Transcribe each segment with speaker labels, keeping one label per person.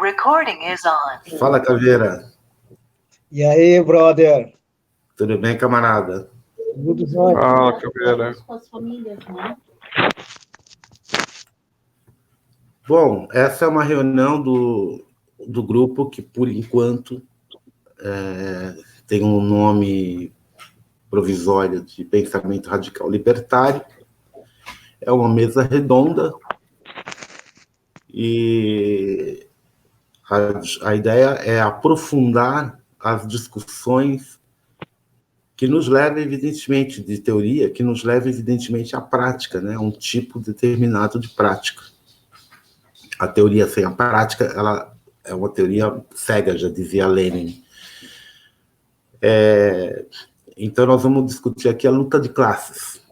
Speaker 1: Recording is on.
Speaker 2: Fala, Caveira.
Speaker 3: E aí, brother?
Speaker 2: Tudo bem, camarada?
Speaker 3: Tudo jóia?
Speaker 4: Fala, Caveira.
Speaker 5: Com as famílias, né?
Speaker 2: Bom, essa é uma reunião do grupo que, por enquanto, tem um nome provisório de pensamento radical libertário. É uma mesa redonda e a ideia é aprofundar as discussões que nos leva, evidentemente, de teoria, que nos leva, evidentemente, à prática, né? Um tipo determinado de prática. A teoria sem a prática, ela é uma teoria cega, já dizia Lenin. Então, nós vamos discutir aqui a luta de classes.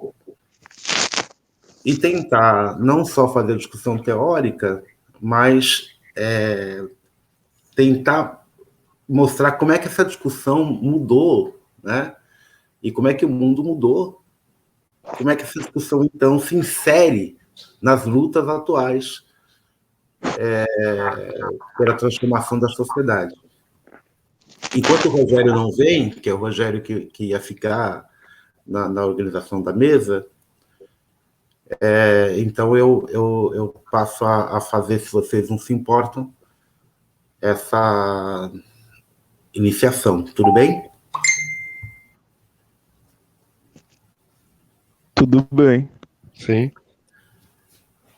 Speaker 2: E tentar não só fazer discussão teórica, mas tentar mostrar como é que essa discussão mudou, né? E como é que o mundo mudou, como é que essa discussão, então, se insere nas lutas atuais pela transformação da sociedade. Enquanto o Rogério não vem, que é o Rogério que ia ficar na organização da mesa, então eu passo a fazer, se vocês não se importam, essa iniciação. Tudo bem?
Speaker 4: Tudo bem. Sim.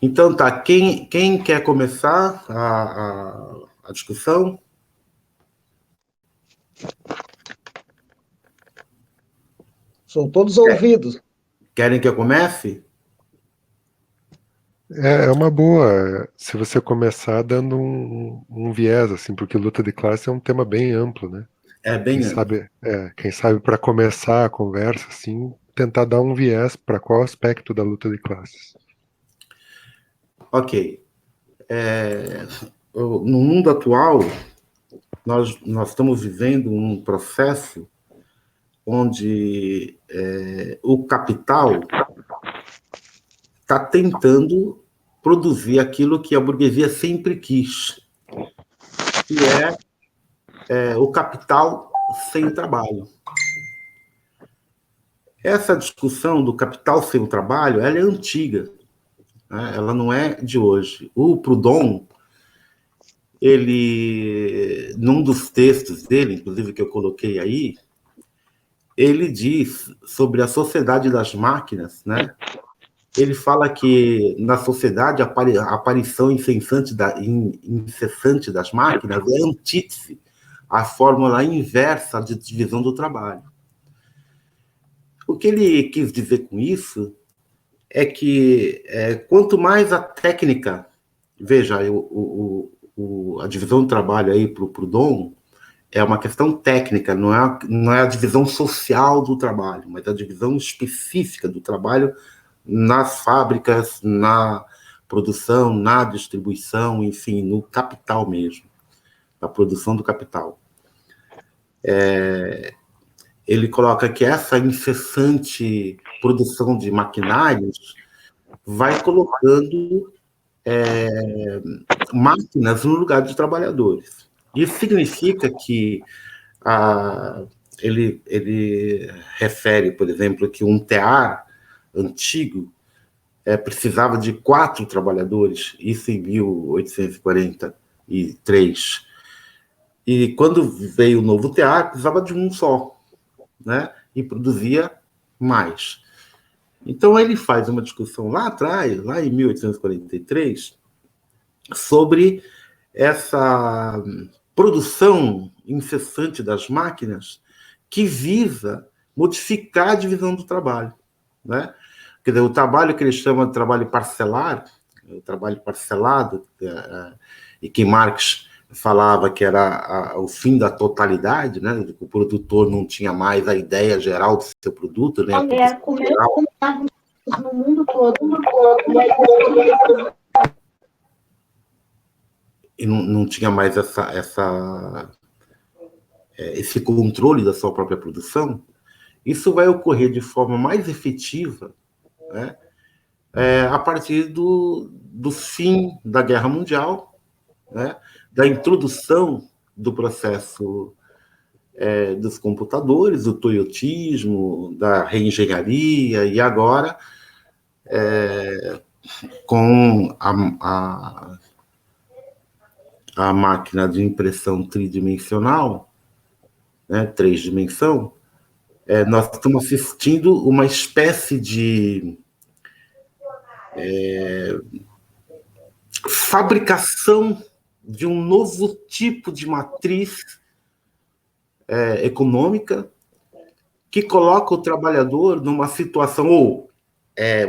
Speaker 2: Então tá, quem quer começar a discussão?
Speaker 3: São todos ouvidos.
Speaker 2: Querem que eu comece?
Speaker 4: É uma boa se você começar dando um viés, assim, porque luta de classe é um tema bem amplo, né?
Speaker 2: É bem
Speaker 4: Quem sabe para começar a conversa, assim, tentar dar um viés para qual aspecto da luta de classes.
Speaker 2: Ok. No mundo atual, nós estamos vivendo um processo onde o capital está tentando produzir aquilo que a burguesia sempre quis, que é o capital sem trabalho. Essa discussão do capital sem o trabalho, ela é antiga, né? Ela não é de hoje. O Proudhon, ele, num dos textos dele, inclusive que eu coloquei aí, ele diz sobre a sociedade das máquinas, né? Ele fala que na sociedade a aparição incessante das máquinas é antítese à fórmula inversa de divisão do trabalho. O que ele quis dizer com isso é que quanto mais a técnica, veja, a divisão do trabalho aí para o Proudhon é uma questão técnica, não é a divisão social do trabalho, mas a divisão específica do trabalho nas fábricas, na produção, na distribuição, enfim, no capital mesmo, na produção do capital. Ele coloca que essa incessante produção de maquinários vai colocando máquinas no lugar de trabalhadores. Isso significa que ele refere, por exemplo, que um tear antigo precisava de 4 trabalhadores, isso em 1843. E quando veio o novo tear, precisava de um só, né? E produzia mais. Então, ele faz uma discussão lá atrás, lá em 1843, sobre essa produção incessante das máquinas que visa modificar a divisão do trabalho, né? Quer dizer, o trabalho que ele chama de trabalho parcelar, o trabalho parcelado, e que Marx falava que era o fim da totalidade, né? O produtor não tinha mais a ideia geral do seu produto, né?
Speaker 5: No mundo todo.
Speaker 2: E não tinha mais esse controle da sua própria produção. Isso vai ocorrer de forma mais efetiva, né? A partir do fim da Guerra Mundial, né, da introdução do processo dos computadores, do toyotismo, da reengenharia, e agora com a máquina de impressão tridimensional, né, 3 dimensão, nós estamos assistindo uma espécie de fabricação de um novo tipo de matriz econômica que coloca o trabalhador numa situação, ou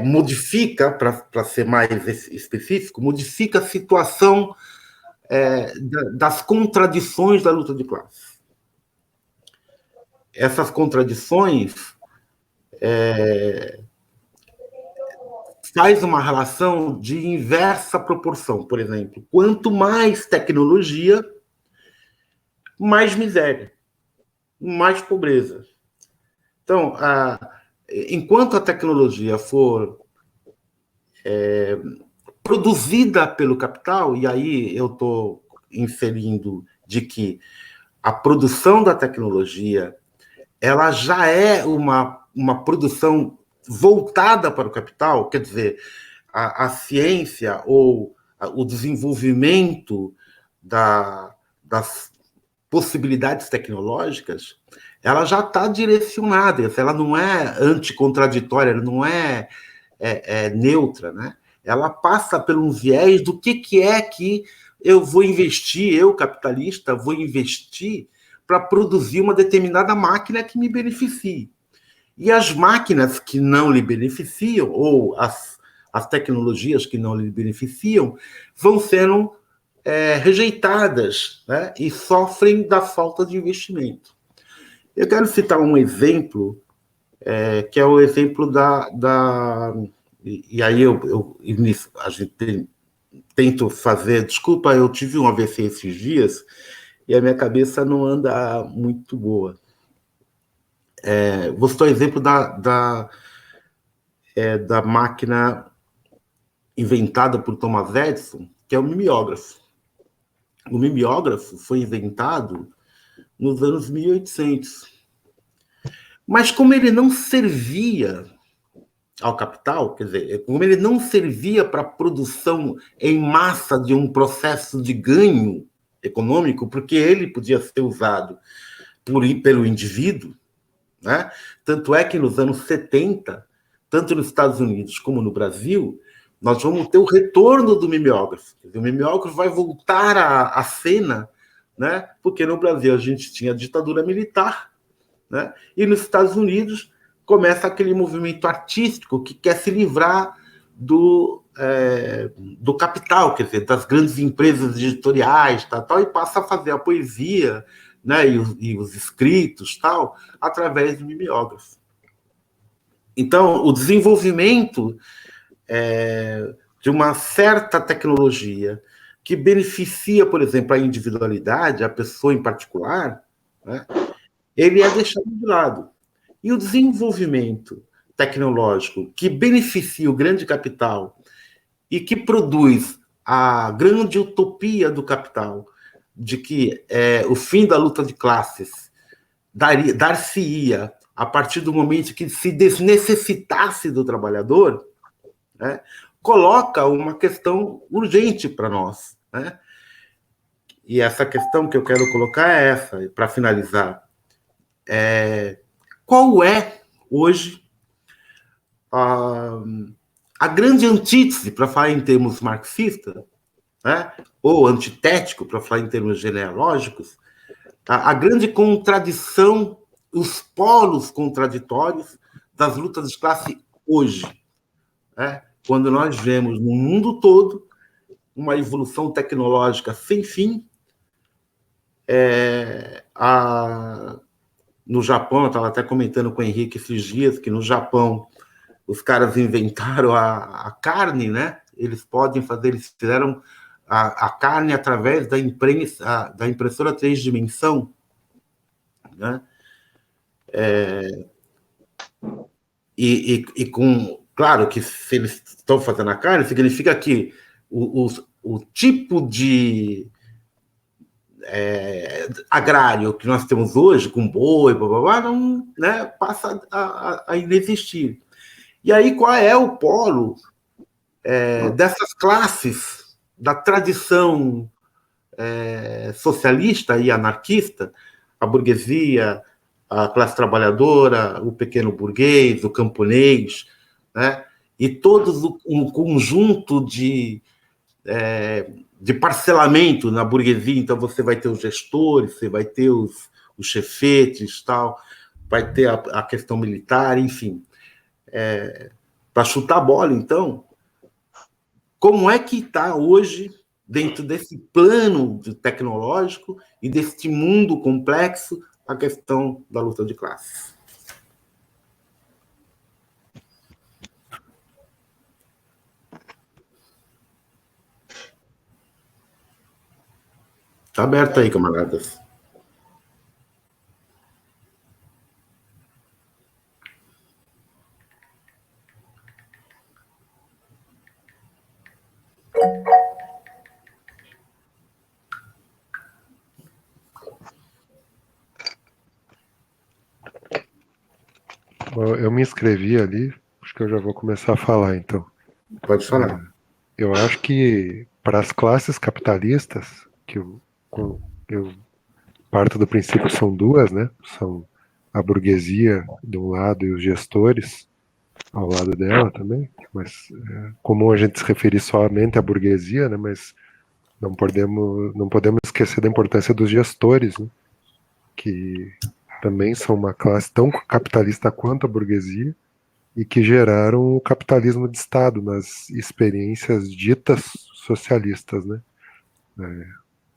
Speaker 2: modifica, para ser mais específico, modifica a situação das contradições da luta de classe. Essas contradições faz uma relação de inversa proporção. Por exemplo, quanto mais tecnologia, mais miséria, mais pobreza. Então, enquanto a tecnologia for produzida pelo capital, e aí eu estou inferindo de que a produção da tecnologia ela já é uma produção voltada para o capital, quer dizer, a ciência ou o desenvolvimento das possibilidades tecnológicas, ela já está direcionada, ela não é anticontraditória, ela não é neutra, né? Ela passa por um viés do que é que eu vou investir, eu, capitalista, vou investir para produzir uma determinada máquina que me beneficie. E as máquinas que não lhe beneficiam, ou as tecnologias que não lhe beneficiam, vão sendo rejeitadas, né? E sofrem da falta de investimento. Eu quero citar um exemplo, que é o exemplo e aí a gente tento fazer... Desculpa, eu tive um AVC esses dias e a minha cabeça não anda muito boa. Vou citar o exemplo da máquina inventada por Thomas Edison, que é o mimeógrafo. O mimeógrafo foi inventado nos anos 1800. Mas como ele não servia ao capital, quer dizer, como ele não servia para a produção em massa de um processo de ganho econômico, porque ele podia ser usado pelo indivíduo, né? Tanto é que nos anos 70, tanto nos Estados Unidos como no Brasil, nós vamos ter o retorno do mimeógrafo. O mimeógrafo vai voltar à cena, né? Porque no Brasil a gente tinha ditadura militar, né? E nos Estados Unidos começa aquele movimento artístico que quer se livrar do capital, quer dizer, das grandes empresas editoriais, tal, e passa a fazer a poesia, né, e os escritos, tal, através do mimeógrafo. Então, o desenvolvimento de uma certa tecnologia que beneficia, por exemplo, a individualidade, a pessoa em particular, né, ele é deixado de lado. E o desenvolvimento tecnológico que beneficia o grande capital e que produz a grande utopia do capital, de que o fim da luta de classes dar-se-ia a partir do momento que se desnecessitasse do trabalhador, né, coloca uma questão urgente para nós, né? E essa questão que eu quero colocar é essa, para finalizar. Qual é, hoje, a grande antítese, para falar em termos marxistas, né, ou antitético, para falar em termos genealógicos, a grande contradição, os polos contraditórios das lutas de classe hoje, né? Quando nós vemos no mundo todo uma evolução tecnológica sem fim. No Japão, eu estava até comentando com o Henrique esses dias, que no Japão os caras inventaram a carne, né? Eles fizeram a carne através da impressora 3 dimensão, né? Claro que se eles estão fazendo a carne, significa que o tipo de agrário que nós temos hoje, com boi, blá, blá, blá, não, né, passa a inexistir. E aí, qual é o polo dessas classes da tradição socialista e anarquista, a burguesia, a classe trabalhadora, o pequeno burguês, o camponês, né? E todos um conjunto de parcelamento na burguesia. Então você vai ter os gestores, você vai ter os chefetes, tal, vai ter a questão militar, enfim. Para chutar a bola, então, como é que está hoje, dentro desse plano tecnológico e deste mundo complexo, a questão da luta de classes? Está aberto aí, camaradas.
Speaker 4: Eu me inscrevi ali, acho que eu já vou começar a falar, então.
Speaker 2: Pode falar.
Speaker 4: Eu acho que para as classes capitalistas, que eu parto do princípio que são duas, né? São a burguesia de um lado e os gestores ao lado dela também, mas é comum a gente se referir somente à burguesia, né? Mas não podemos esquecer da importância dos gestores, né? Que também são uma classe tão capitalista quanto a burguesia e que geraram o capitalismo de Estado nas experiências ditas socialistas, né?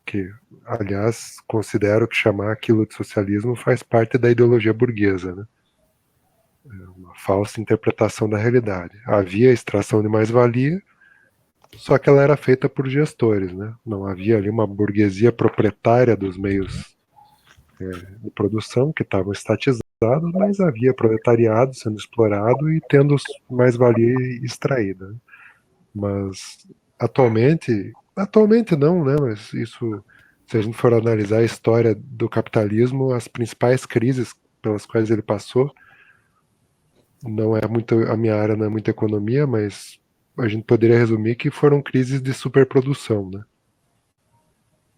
Speaker 4: Que, aliás, considero que chamar aquilo de socialismo faz parte da ideologia burguesa, né? É uma falsa interpretação da realidade. Havia extração de mais-valia, só que ela era feita por gestores, né? Não havia ali uma burguesia proprietária dos meios de produção que estavam estatizados, mas havia proletariado sendo explorado e tendo mais-valia extraída. Mas atualmente não, né? Mas isso, se a gente for analisar a história do capitalismo, as principais crises pelas quais ele passou, não é muito, a minha área não é muito economia, mas a gente poderia resumir que foram crises de superprodução, né?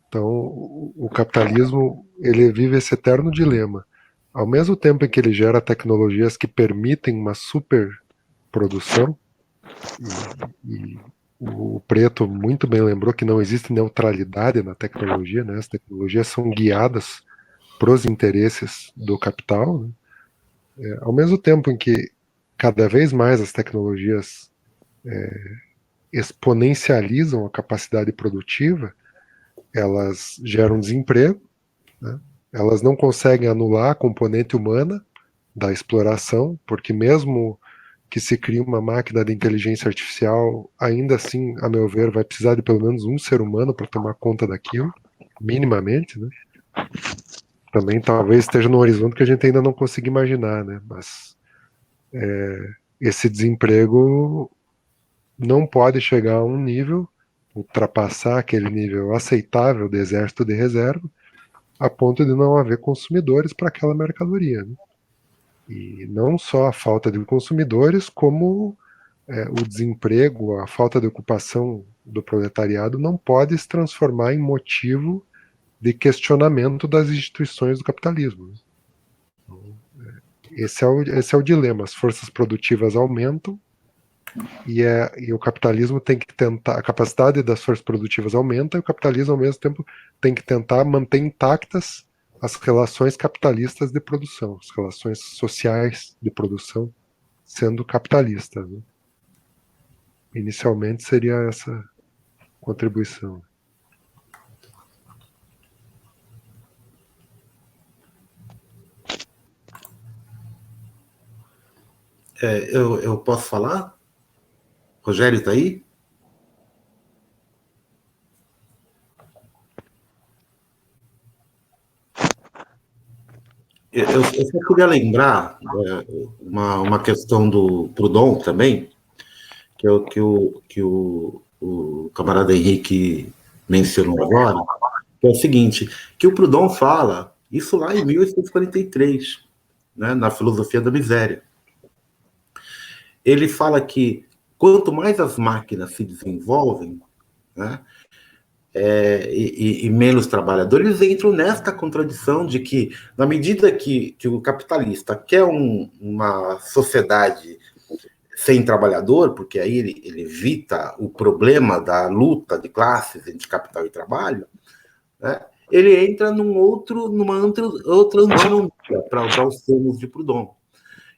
Speaker 4: Então, o capitalismo, ele vive esse eterno dilema. Ao mesmo tempo em que ele gera tecnologias que permitem uma superprodução, e o Preto muito bem lembrou que não existe neutralidade na tecnologia, né? As tecnologias são guiadas para os interesses do capital, né? Ao mesmo tempo em que cada vez mais as tecnologias exponencializam a capacidade produtiva, elas geram desemprego, né? Elas não conseguem anular a componente humana da exploração, porque mesmo que se crie uma máquina de inteligência artificial, ainda assim, a meu ver, vai precisar de pelo menos um ser humano para tomar conta daquilo, minimamente, né? Também talvez esteja no horizonte que a gente ainda não consiga imaginar, né? Mas esse desemprego não pode chegar a um nível, ultrapassar aquele nível aceitável de exército de reserva, a ponto de não haver consumidores para aquela mercadoria, né? E não só a falta de consumidores, como o desemprego, a falta de ocupação do proletariado não pode se transformar em motivo de das instituições do capitalismo. Então, esse é o dilema. As forças produtivas aumentam e o capitalismo tem que tentar, a capacidade das forças produtivas aumenta e o capitalismo ao mesmo tempo tem que tentar manter intactas as relações capitalistas de produção, as relações sociais de produção sendo capitalistas, né? Inicialmente seria essa contribuição.
Speaker 2: Eu posso falar? Rogério está aí? Eu só queria lembrar uma questão do Proudhon também, que é o que o camarada Henrique mencionou agora, que é o seguinte, que o Proudhon fala, isso lá em 1843, né, na Filosofia da Miséria. Ele fala que quanto mais as máquinas se desenvolvem, né, e menos trabalhadores, eles entram nesta contradição de que, na medida que o capitalista quer uma sociedade sem trabalhador, porque aí ele evita o problema da luta de classes entre capital e trabalho, né, ele entra numa outra antinomia, para usar os termos de Proudhon,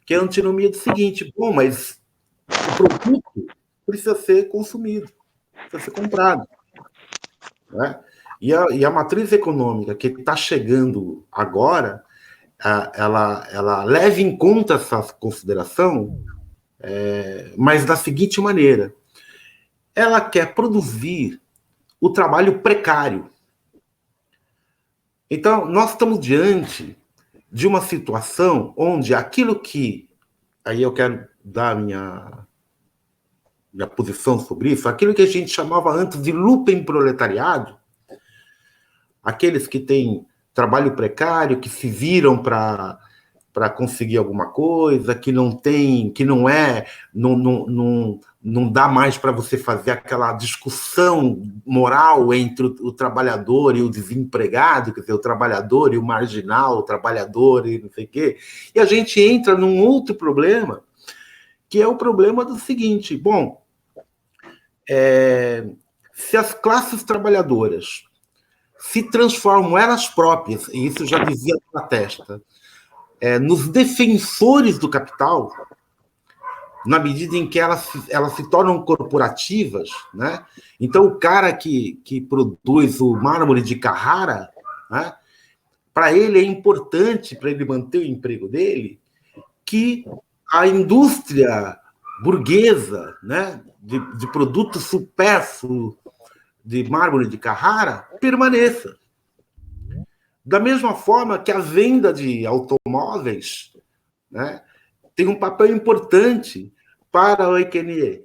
Speaker 2: que é a antinomia do seguinte: bom, mas o produto precisa ser consumido, precisa ser comprado, né? E a matriz econômica que está chegando agora, ela leva em conta essa consideração, mas da seguinte maneira: ela quer produzir o trabalho precário. Então, nós estamos diante de uma situação onde aquilo que... Aí eu quero dar minha posição sobre isso, aquilo que a gente chamava antes de lumpenproletariado, aqueles que têm trabalho precário, que se viram para conseguir alguma coisa, que não tem, que não dá mais para você fazer aquela discussão moral entre o trabalhador e o desempregado, quer dizer, o trabalhador e o marginal, o trabalhador e não sei o quê. E a gente entra num outro problema, que é o problema do seguinte: bom, se as classes trabalhadoras se transformam elas próprias, e isso já dizia a testa, nos defensores do capital, na medida em que elas se tornam corporativas, né? Então, o cara que produz o mármore de Carrara, né, para ele é importante, para ele manter o emprego dele, que a indústria burguesa, né, de produto supérfluo de mármore de Carrara permaneça. Da mesma forma que a venda de automóveis, né, tem um papel importante para o EQNE,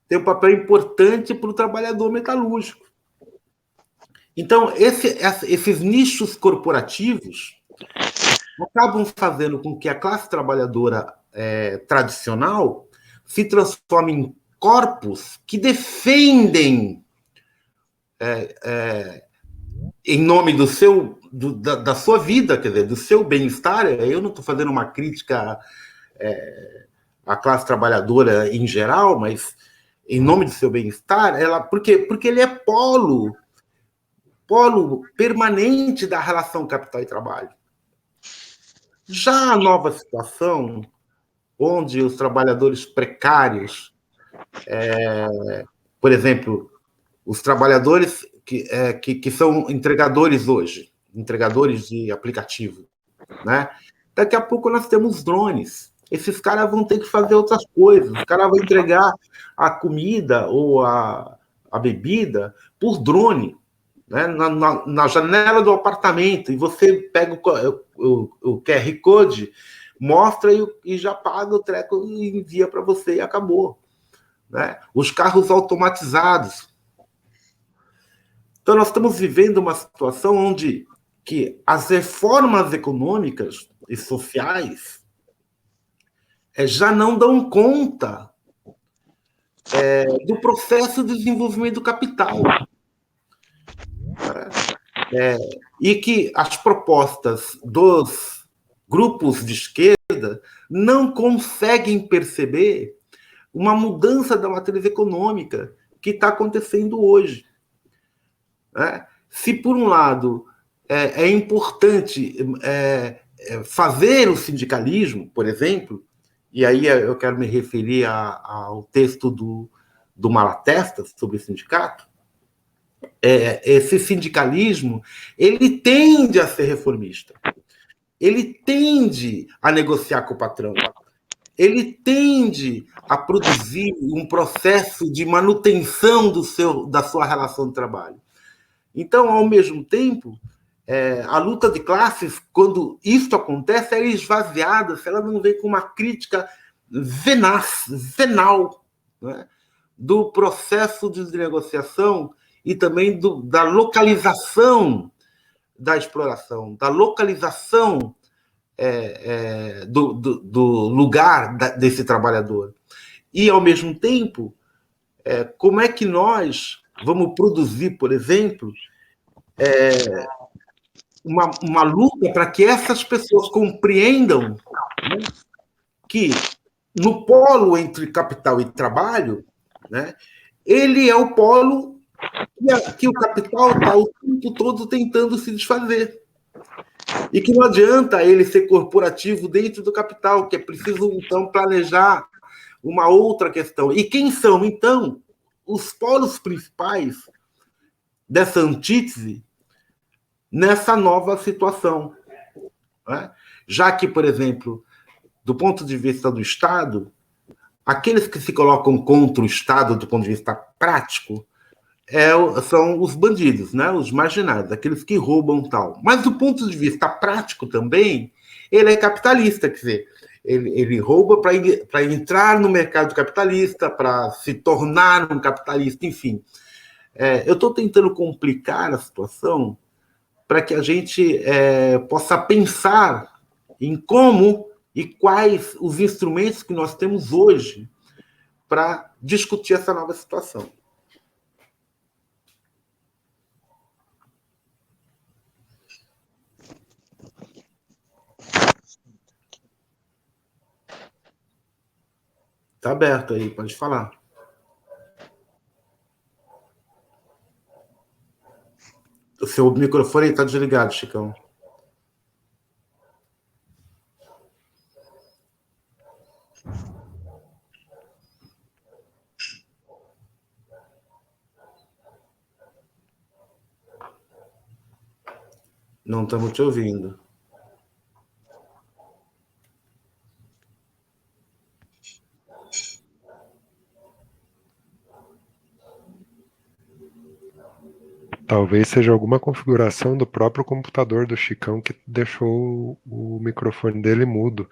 Speaker 2: tem um papel importante para o trabalhador metalúrgico. Então, esses nichos corporativos acabam fazendo com que a classe trabalhadora tradicional se transforme em corpos que defendem, em nome da sua vida, quer dizer, do seu bem-estar. Eu não estou fazendo uma crítica à classe trabalhadora em geral, mas em nome do seu bem-estar, porque ele é polo permanente da relação capital e trabalho. Já a nova situação, onde os trabalhadores precários, por exemplo, os trabalhadores que são entregadores hoje, entregadores de aplicativo, né? Daqui a pouco nós temos drones. Esses caras vão ter que fazer outras coisas. Os caras vão entregar a comida ou a bebida por drone, né? Na janela do apartamento, e você pega o QR Code, mostra e já paga o treco e envia para você e acabou, né? Os carros automatizados. Então, nós estamos vivendo uma situação onde que as reformas econômicas e sociais já não dão conta do processo de desenvolvimento do capital. E que as propostas dos grupos de esquerda não conseguem perceber uma mudança da matriz econômica que está acontecendo hoje. Se, por um lado, é importante fazer o sindicalismo, por exemplo, e aí eu quero me referir ao texto do Malatesta sobre o sindicato, esse sindicalismo ele tende a ser reformista, ele tende a negociar com o patrão, ele tende a produzir um processo de manutenção da sua relação de trabalho. Então, ao mesmo tempo, a luta de classes, quando isso acontece, ela é esvaziada, se ela não vem com uma crítica venal, né, do processo de negociação e também da localização da exploração, da localização do lugar desse trabalhador. E, ao mesmo tempo, como é que nós vamos produzir, por exemplo, uma luta para que essas pessoas compreendam, né, que no polo entre capital e trabalho, né, ele é o polo que o capital está o tempo todo tentando se desfazer. E que não adianta ele ser corporativo dentro do capital, que é preciso, então, planejar uma outra questão. E quem são, então, os polos principais dessa antítese nessa nova situação? Né? Já que, por exemplo, do ponto de vista do Estado, aqueles que se colocam contra o Estado do ponto de vista prático são os bandidos, né? Os marginais, aqueles que roubam tal. Mas do ponto de vista prático também, ele é capitalista, quer dizer, ele rouba para entrar no mercado capitalista, para se tornar um capitalista, enfim. Eu estou tentando complicar a situação para que a gente possa pensar em como e quais os instrumentos que nós temos hoje para discutir essa nova situação. Está aberto aí, pode falar. O seu microfone está desligado, Chicão. Não estamos te ouvindo.
Speaker 4: Talvez seja alguma configuração do próprio computador do Chicão que deixou o microfone dele mudo.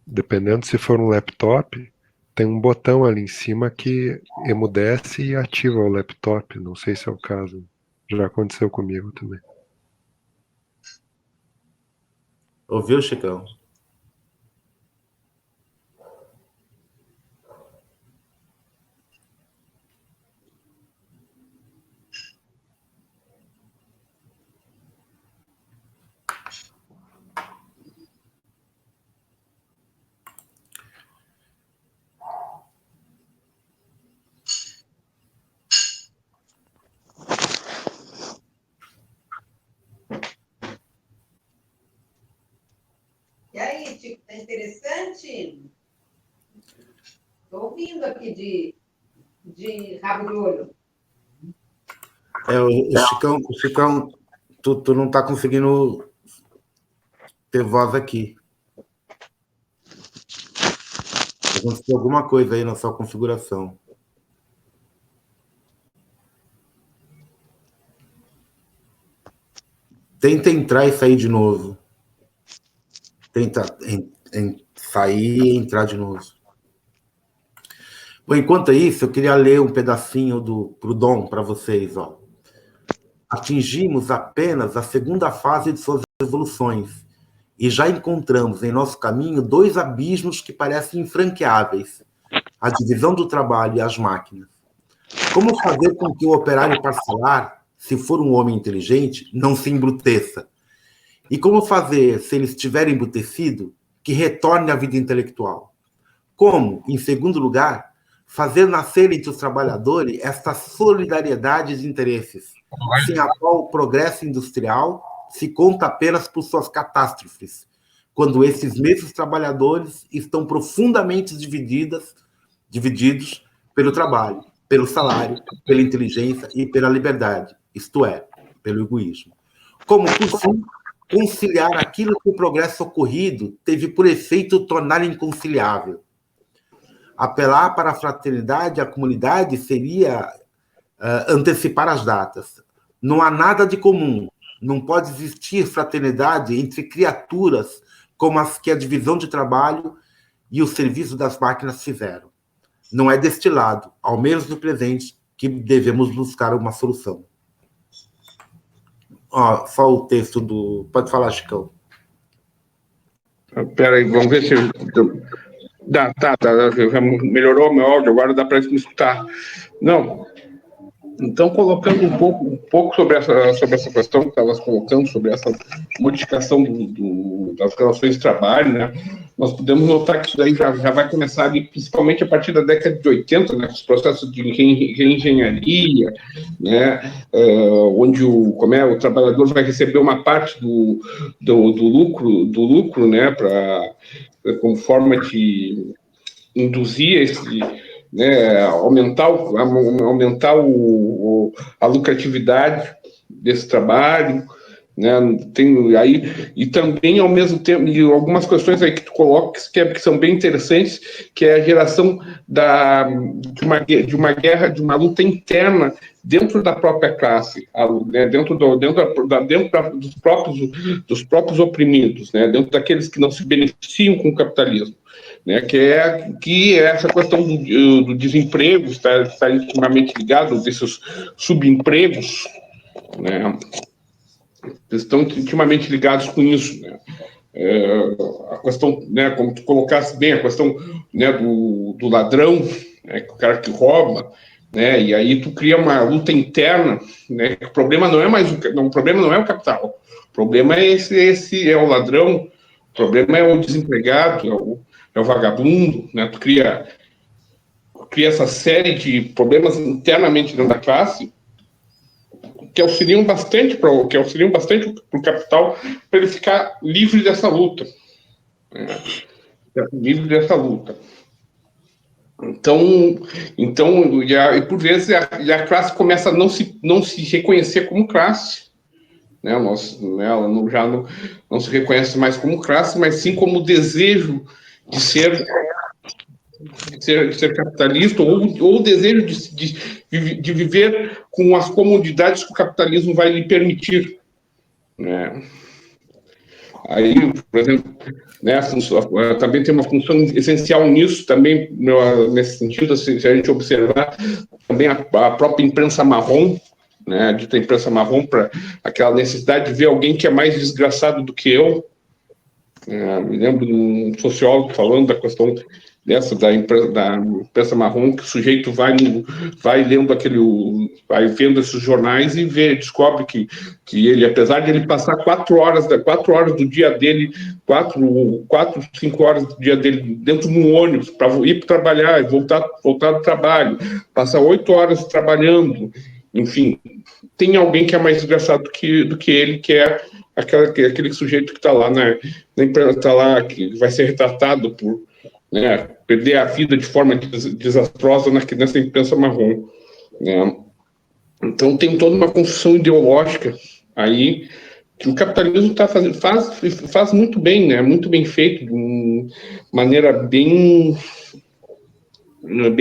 Speaker 4: Dependendo se for um laptop, tem um botão ali em cima que emudece e ativa o laptop. Não sei se é o caso. Já aconteceu comigo também.
Speaker 2: Ouviu, Chicão?
Speaker 1: E aí, Chico, tá interessante? Estou ouvindo aqui de rabo de olho.
Speaker 2: O Chicão, tu não está conseguindo ter voz aqui. Aconteceu alguma coisa aí na sua configuração. Tenta entrar e sair de novo. Tenta sair e entrar de novo. Bom, enquanto isso, eu queria ler um pedacinho do Proudhon para vocês. Ó. Atingimos apenas a segunda fase de suas evoluções e já encontramos em nosso caminho dois abismos que parecem infranqueáveis: a divisão do trabalho e as máquinas. Como fazer com que o operário parcelar, se for um homem inteligente, não se embruteça? E como fazer, se ele estiver embrutecido, que retorne à vida intelectual? Como, em segundo lugar, fazer nascer entre os trabalhadores esta solidariedade de interesses, sem a qual o progresso industrial se conta apenas por suas catástrofes, quando esses mesmos trabalhadores estão profundamente divididos pelo trabalho, pelo salário, pela inteligência e pela liberdade, isto é, pelo egoísmo. Como, por fim, conciliar aquilo que o progresso ocorrido teve por efeito tornar inconciliável. Apelar para a fraternidade e a comunidade seria antecipar as datas. Não há nada de comum, não pode existir fraternidade entre criaturas como as que a divisão de trabalho e o serviço das máquinas fizeram. Não é deste lado, ao menos no presente, que devemos buscar uma solução. Ó, só o texto do... Pode falar, Chicão.
Speaker 5: Espera aí, vamos ver se... Tá, já melhorou o meu áudio, agora dá para me escutar. Não, então colocando um pouco sobre essa questão que estavas colocando, sobre essa modificação das relações de trabalho, né? Nós podemos notar que isso daí já vai começar ali, principalmente a partir da década de 80, né, os processos de reengenharia, né, onde o trabalhador vai receber uma parte do lucro, né, como forma de induzir esse, né, aumentar a lucratividade desse trabalho, né, tem aí, e também ao mesmo tempo, e algumas questões aí que tu colocas que são bem interessantes, que é a geração de uma guerra, de uma luta interna dentro da própria classe, né, dentro dos próprios oprimidos, né, dentro daqueles que não se beneficiam com o capitalismo, né, que é essa questão do desemprego está intimamente ligado, desses subempregos, né, estão intimamente ligados com isso, né? A questão, né, como tu colocasse bem, a questão, né, do ladrão, né, o cara que rouba, né, e aí tu cria uma luta interna, né, que o problema não é mais o problema não é o capital, o problema é é o ladrão, o problema é o desempregado, é o vagabundo, né, tu cria essa série de problemas internamente dentro da classe que auxiliam bastante para o capital para ele ficar livre dessa luta, né? Livre dessa luta. Então e por vezes a classe começa a não se reconhecer como classe, né? Ela não se reconhece mais como classe, mas sim como desejo de ser capitalista, ou o desejo de viver com as comodidades que o capitalismo vai lhe permitir, né? Aí, por exemplo, né, também tem uma função essencial nisso, também nesse sentido, se a gente observar também a própria imprensa marrom, né, a dita imprensa marrom, para aquela necessidade de ver alguém que é mais desgraçado do que eu. Me lembro de um sociólogo falando da questão da imprensa marrom, que o sujeito vai lendo vai vendo esses jornais e descobre que ele, apesar de ele passar 4 horas do dia dele, 5 horas do dia dele dentro de um ônibus para ir para trabalhar e voltar do trabalho, passa 8 horas trabalhando, enfim, tem alguém que é mais desgraçado do que ele, que é aquele sujeito que está lá tá lá, que vai ser retratado por, né, perder a vida de forma desastrosa nessa imprensa marrom, né? Então tem toda uma construção ideológica aí que o capitalismo faz muito bem, né? Muito bem feito, de maneira bem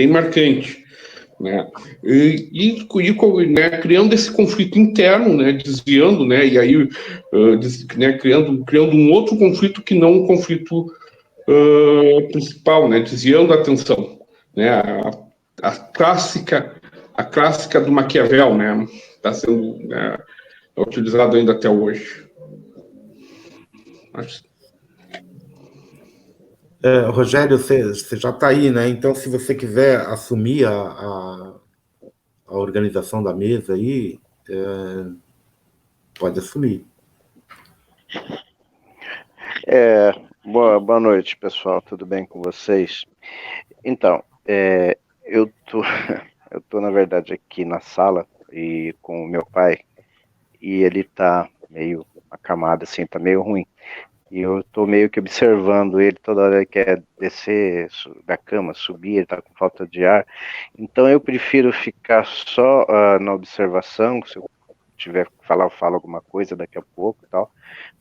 Speaker 5: marcante, né? Né, criando esse conflito interno, né, desviando, né, e aí né, criando um outro conflito que não um conflito principal, né, desviando a atenção, né, a clássica do Maquiavel, né, está sendo, né, utilizado ainda até hoje.
Speaker 2: Rogério, você já está aí, né? Então, se você quiser assumir a organização da mesa aí, pode assumir.
Speaker 6: Boa noite, pessoal. Tudo bem com vocês? Então, eu tô, na verdade, aqui na sala e com o meu pai, e ele tá meio acamado, assim, tá meio ruim. E eu tô meio que observando ele, toda hora ele quer descer da cama, subir, ele tá com falta de ar. Então eu prefiro ficar só na observação, se eu tiver que falar, eu falo alguma coisa daqui a pouco e tal.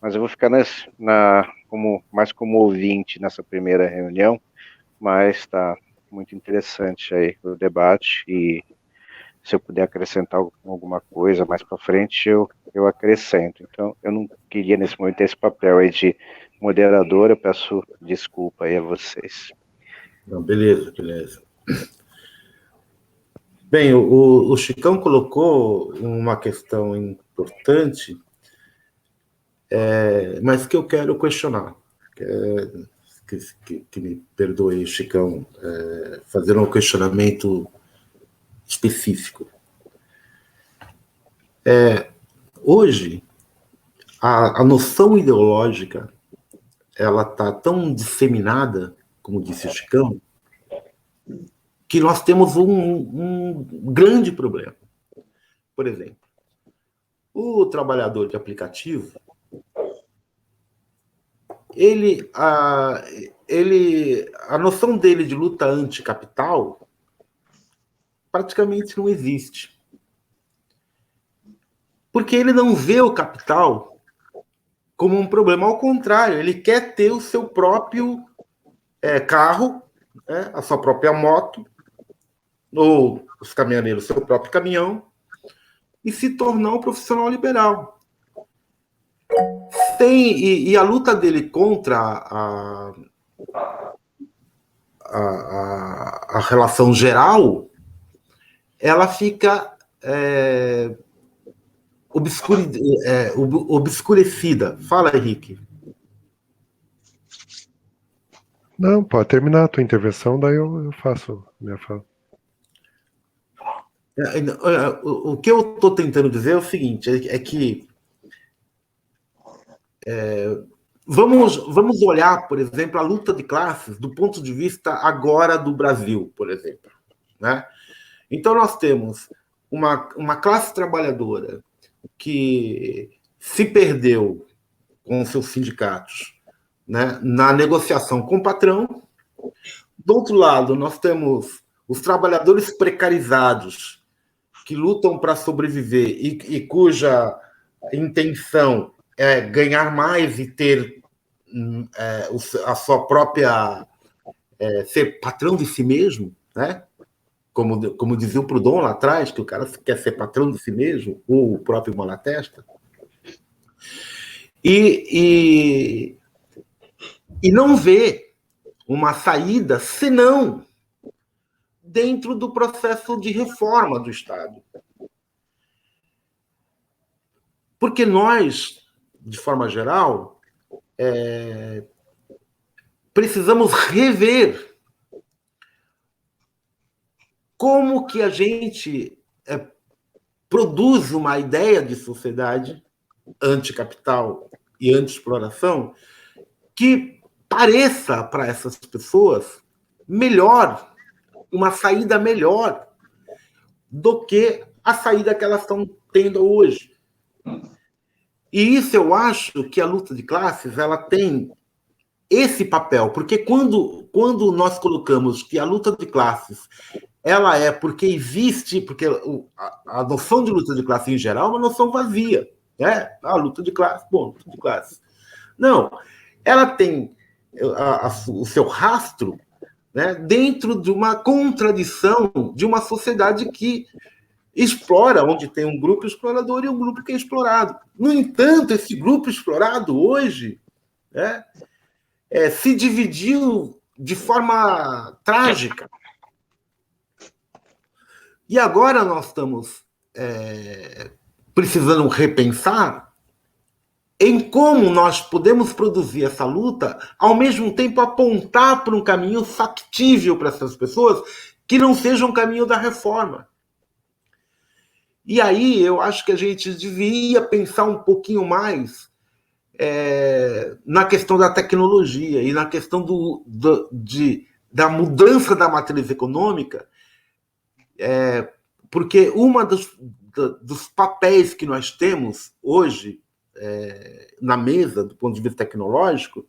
Speaker 6: Mas eu vou ficar mais como ouvinte nessa primeira reunião, mas tá muito interessante aí o debate, e se eu puder acrescentar alguma coisa mais para frente, eu acrescento. Então, eu não queria nesse momento ter esse papel aí de moderador, eu peço desculpa aí a vocês.
Speaker 2: Não, beleza. Bem, o Chicão colocou uma questão importante, mas que eu quero questionar. Que me perdoe, Chicão, fazer um questionamento específico. Hoje, a noção ideológica ela está tão disseminada, como disse o Chicão, que nós temos um grande problema. Por exemplo, o trabalhador de aplicativo, a noção dele de luta anticapital praticamente não existe. Porque ele não vê o capital como um problema, ao contrário, ele quer ter o seu próprio carro, a sua própria moto, ou os caminhoneiros, o seu próprio caminhão, e se tornar um profissional liberal. E a luta dele contra a relação geral, ela fica obscurecida. Fala, Henrique.
Speaker 4: Não, pode terminar a tua intervenção, daí eu faço minha fala.
Speaker 2: O que eu estou tentando dizer é o seguinte, é que vamos olhar, por exemplo, a luta de classes do ponto de vista agora do Brasil, por exemplo, né? Então nós temos uma classe trabalhadora que se perdeu com seus sindicatos, né, na negociação com o patrão. Do outro lado, nós temos os trabalhadores precarizados que lutam para sobreviver e cuja intenção é ganhar mais e ter a sua própria... ser patrão de si mesmo, né? Como dizia o Proudhon lá atrás, que o cara quer ser patrão de si mesmo, ou o próprio Malatesta. E não vê uma saída senão dentro do processo de reforma do Estado. Porque nós, de forma geral, precisamos rever como que a gente produz uma ideia de sociedade anticapital e anti-exploração que pareça para essas pessoas melhor, uma saída melhor do que a saída que elas estão tendo hoje. E isso eu acho que a luta de classes ela tem esse papel, porque quando nós colocamos que a luta de classes ela porque existe, porque a noção de luta de classe em geral é uma noção vazia, né? A luta de classe, bom, luta de classe. Não, ela tem o seu rastro, né, dentro de uma contradição de uma sociedade que explora, onde tem um grupo explorador e um grupo que é explorado. No entanto, esse grupo explorado hoje, né, se dividiu de forma trágica. E agora nós estamos precisando repensar em como nós podemos produzir essa luta, ao mesmo tempo apontar para um caminho factível para essas pessoas que não seja um caminho da reforma. E aí eu acho que a gente devia pensar um pouquinho mais na questão da tecnologia e na questão da mudança da matriz econômica, porque dos papéis que nós temos hoje na mesa, do ponto de vista tecnológico,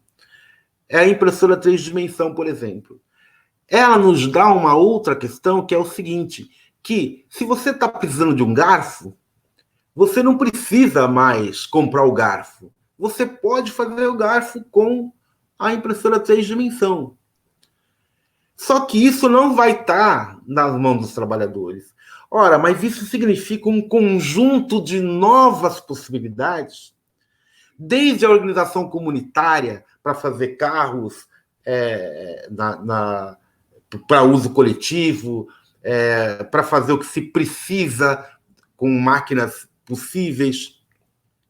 Speaker 2: é a impressora 3 dimensão, por exemplo. Ela nos dá uma outra questão, que é o seguinte, que se você está precisando de um garfo, você não precisa mais comprar o garfo. Você pode fazer o garfo com a impressora 3 dimensão. Só que isso não vai estar nas mãos dos trabalhadores. Ora, mas isso significa um conjunto de novas possibilidades, desde a organização comunitária para fazer carros para uso coletivo, para fazer o que se precisa com máquinas possíveis,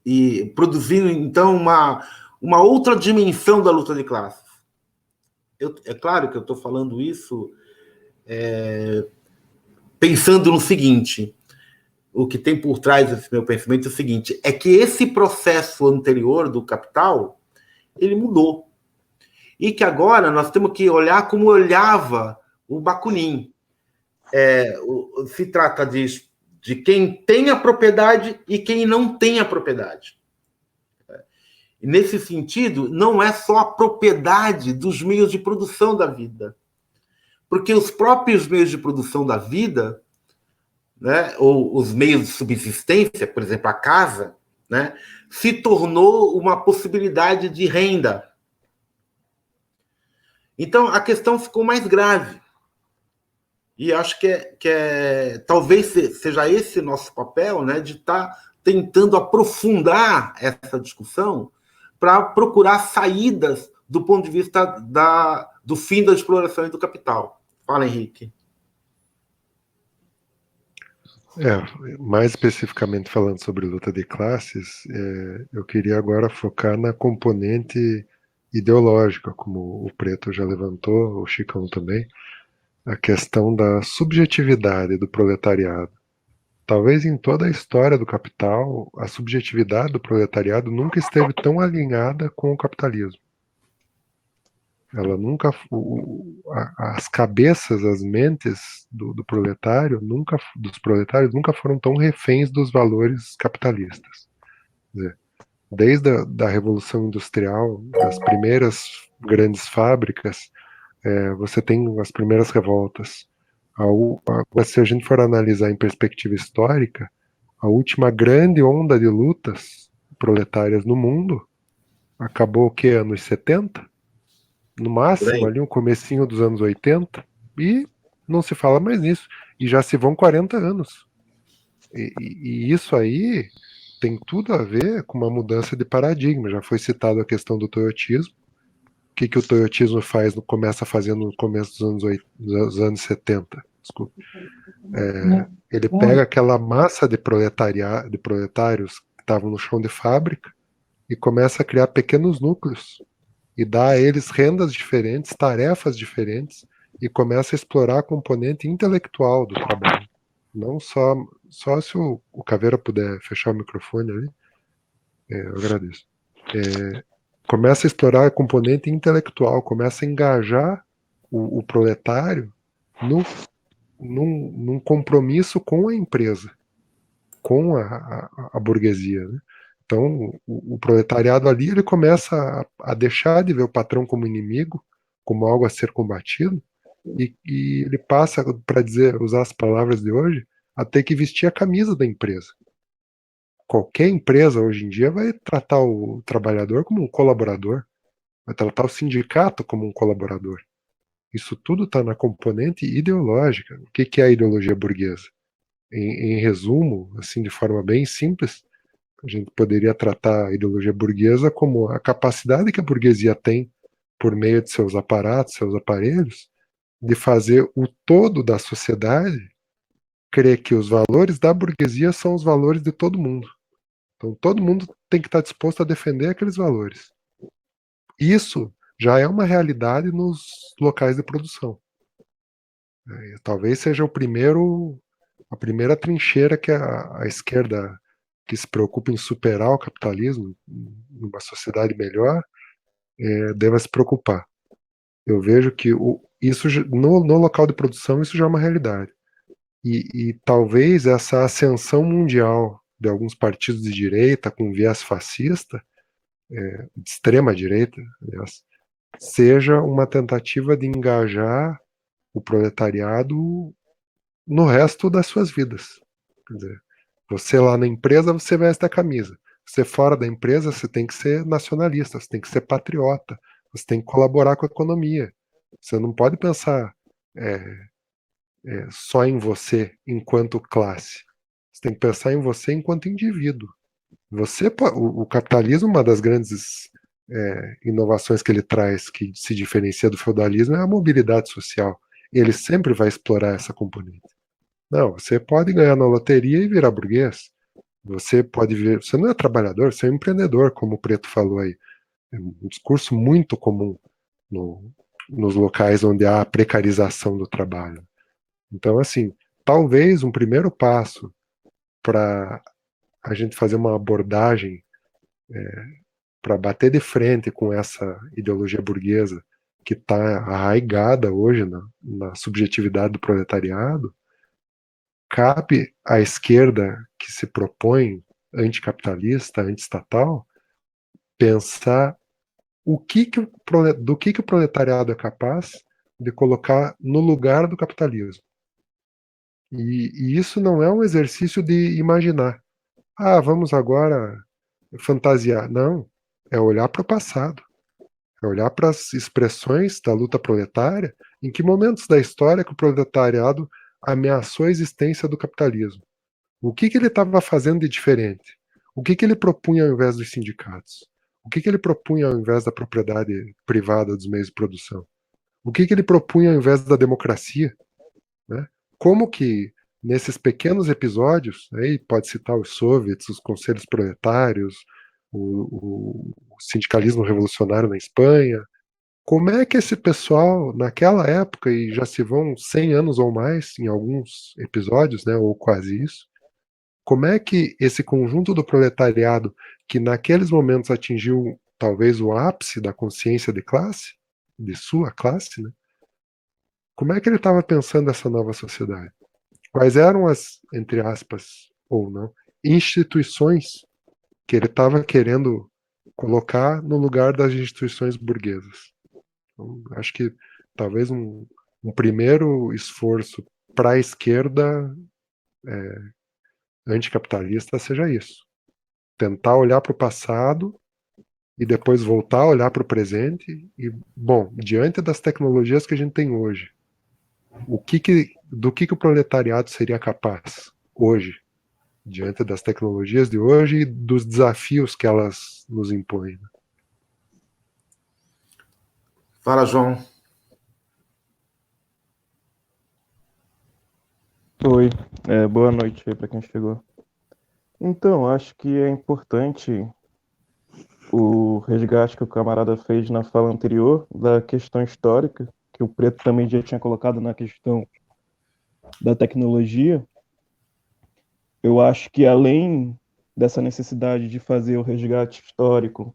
Speaker 2: e produzindo, então, uma outra dimensão da luta de classes. É claro que eu estou falando isso pensando no seguinte: o que tem por trás desse meu pensamento é o seguinte, é que esse processo anterior do capital, ele mudou. E que agora nós temos que olhar como olhava o Bakunin. Se trata de quem tem a propriedade e quem não tem a propriedade. E nesse sentido, não é só a propriedade dos meios de produção da vida. Porque os próprios meios de produção da vida, né, ou os meios de subsistência, por exemplo, a casa, né, se tornou uma possibilidade de renda. Então, a questão ficou mais grave. E acho que talvez seja esse nosso papel, né, de estar tentando aprofundar essa discussão para procurar saídas do ponto de vista do fim da exploração e do capital. Fala, Henrique.
Speaker 4: Mais especificamente falando sobre luta de classes, eu queria agora focar na componente ideológica, como o Preto já levantou, o Chicão também, a questão da subjetividade do proletariado. Talvez em toda a história do capital, a subjetividade do proletariado nunca esteve tão alinhada com o capitalismo. Ela nunca, as cabeças, as mentes do proletário, dos proletários, nunca foram tão reféns dos valores capitalistas. Quer dizer, desde a Revolução Industrial, das primeiras grandes fábricas, você tem as primeiras revoltas. Se a gente for analisar em perspectiva histórica, a última grande onda de lutas proletárias no mundo acabou o quê? Anos 70? No máximo, ali, o comecinho dos anos 80, e não se fala mais nisso. E já se vão 40 anos. E isso aí tem tudo a ver com uma mudança de paradigma. Já foi citado a questão do toyotismo. O que o toyotismo começa a fazer no começo dos anos 70? Desculpa. Ele pega aquela massa de proletários que estavam no chão de fábrica e começa a criar pequenos núcleos e dá a eles rendas diferentes, tarefas diferentes, e começa a explorar a componente intelectual do trabalho. Não só se o Caveira puder fechar o microfone ali, eu agradeço. Começa a explorar a componente intelectual, começa a engajar o proletário num compromisso com a empresa, com a burguesia, né? Então, o proletariado ali, ele começa a deixar de ver o patrão como inimigo, como algo a ser combatido, e ele passa, para usar as palavras de hoje, a ter que vestir a camisa da empresa. Qualquer empresa hoje em dia vai tratar o trabalhador como um colaborador, vai tratar o sindicato como um colaborador. Isso tudo está na componente ideológica. O que é a ideologia burguesa? Em resumo, assim, de forma bem simples, a gente poderia tratar a ideologia burguesa como a capacidade que a burguesia tem, por meio de seus aparatos, seus aparelhos, de fazer o todo da sociedade crer que os valores da burguesia são os valores de todo mundo. Então todo mundo tem que estar disposto a defender aqueles valores. Isso já é uma realidade nos locais de produção. Talvez seja a primeira trincheira que a esquerda, que se preocupa em superar o capitalismo, numa sociedade melhor, deva se preocupar. Eu vejo que isso no local de produção isso já é uma realidade. E talvez essa ascensão mundial de alguns partidos de direita com viés fascista, de extrema direita, aliás, seja uma tentativa de engajar o proletariado no resto das suas vidas. Quer dizer, você lá na empresa, você veste a camisa. Você fora da empresa, você tem que ser nacionalista, você tem que ser patriota, você tem que colaborar com a economia. Você não pode pensar só em você enquanto classe. Você tem que pensar em você enquanto indivíduo. O capitalismo, uma das grandes inovações que ele traz, que se diferencia do feudalismo, é a mobilidade social. Ele sempre vai explorar essa componente. Não, você pode ganhar na loteria e virar burguês. Você pode ver, você não é trabalhador, você é um empreendedor, como o Preto falou aí. É um discurso muito comum nos locais onde há a precarização do trabalho. Então, assim, talvez um primeiro passo para a gente fazer uma abordagem para bater de frente com essa ideologia burguesa que está arraigada hoje na subjetividade do proletariado, cabe à esquerda que se propõe anticapitalista, antiestatal, pensar do que o proletariado é capaz de colocar no lugar do capitalismo. E isso não é um exercício de imaginar. Ah, vamos agora fantasiar. Não. É olhar para o passado. É olhar para as expressões da luta proletária, em que momentos da história que o proletariado ameaçou a existência do capitalismo. O que ele estava fazendo de diferente? O que ele propunha ao invés dos sindicatos? O que ele propunha ao invés da propriedade privada dos meios de produção? O que ele propunha ao invés da democracia? Né? Como que, nesses pequenos episódios, aí pode citar os soviets, os conselhos proletários, o sindicalismo revolucionário na Espanha, como é que esse pessoal, naquela época, e já se vão 100 anos ou mais em alguns episódios, né, ou quase isso, como é que esse conjunto do proletariado, que naqueles momentos atingiu talvez o ápice da consciência de classe, de sua classe, né, como é que ele estava pensando essa nova sociedade? Quais eram as, entre aspas, ou não, instituições que ele estava querendo colocar no lugar das instituições burguesas? Então, acho que talvez um primeiro esforço para a esquerda anticapitalista seja isso. Tentar olhar para o passado e depois voltar a olhar para o presente e, bom, diante das tecnologias que a gente tem hoje, do que o proletariado seria capaz hoje, diante das tecnologias de hoje e dos desafios que elas nos impõem.
Speaker 2: Fala, João.
Speaker 7: Oi, boa noite aí para quem chegou. Então, acho que é importante o resgate que o camarada fez na fala anterior da questão histórica, que o Preto também já tinha colocado na questão da tecnologia. Eu acho que além dessa necessidade de fazer o resgate histórico,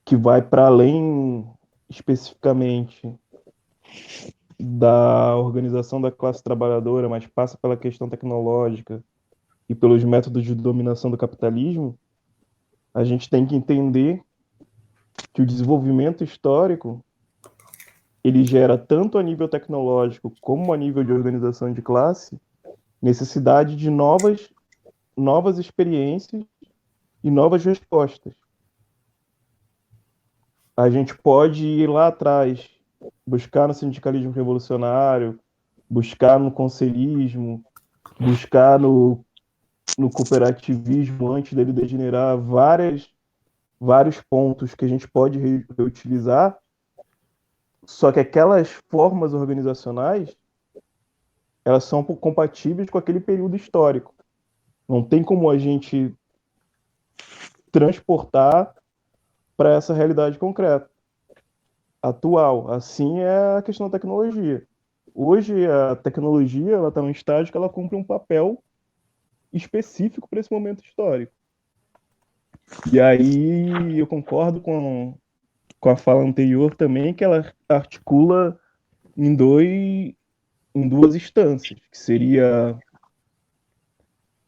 Speaker 7: que vai para além especificamente da organização da classe trabalhadora, mas passa pela questão tecnológica e pelos métodos de dominação do capitalismo, a gente tem que entender que o desenvolvimento histórico ele gera tanto a nível tecnológico como a nível de organização de classe necessidade de novas experiências e novas respostas. A gente pode ir lá atrás, buscar no sindicalismo revolucionário, buscar no conselhismo, buscar no cooperativismo antes dele degenerar vários pontos que a gente pode reutilizar, só que aquelas formas organizacionais elas são compatíveis com aquele período histórico. Não tem como a gente transportar para essa realidade concreta, atual. Assim é a questão da tecnologia. Hoje a tecnologia ela está num estágio que ela cumpre um papel específico para esse momento histórico. E aí eu concordo com a fala anterior também, que ela articula em duas instâncias, que seria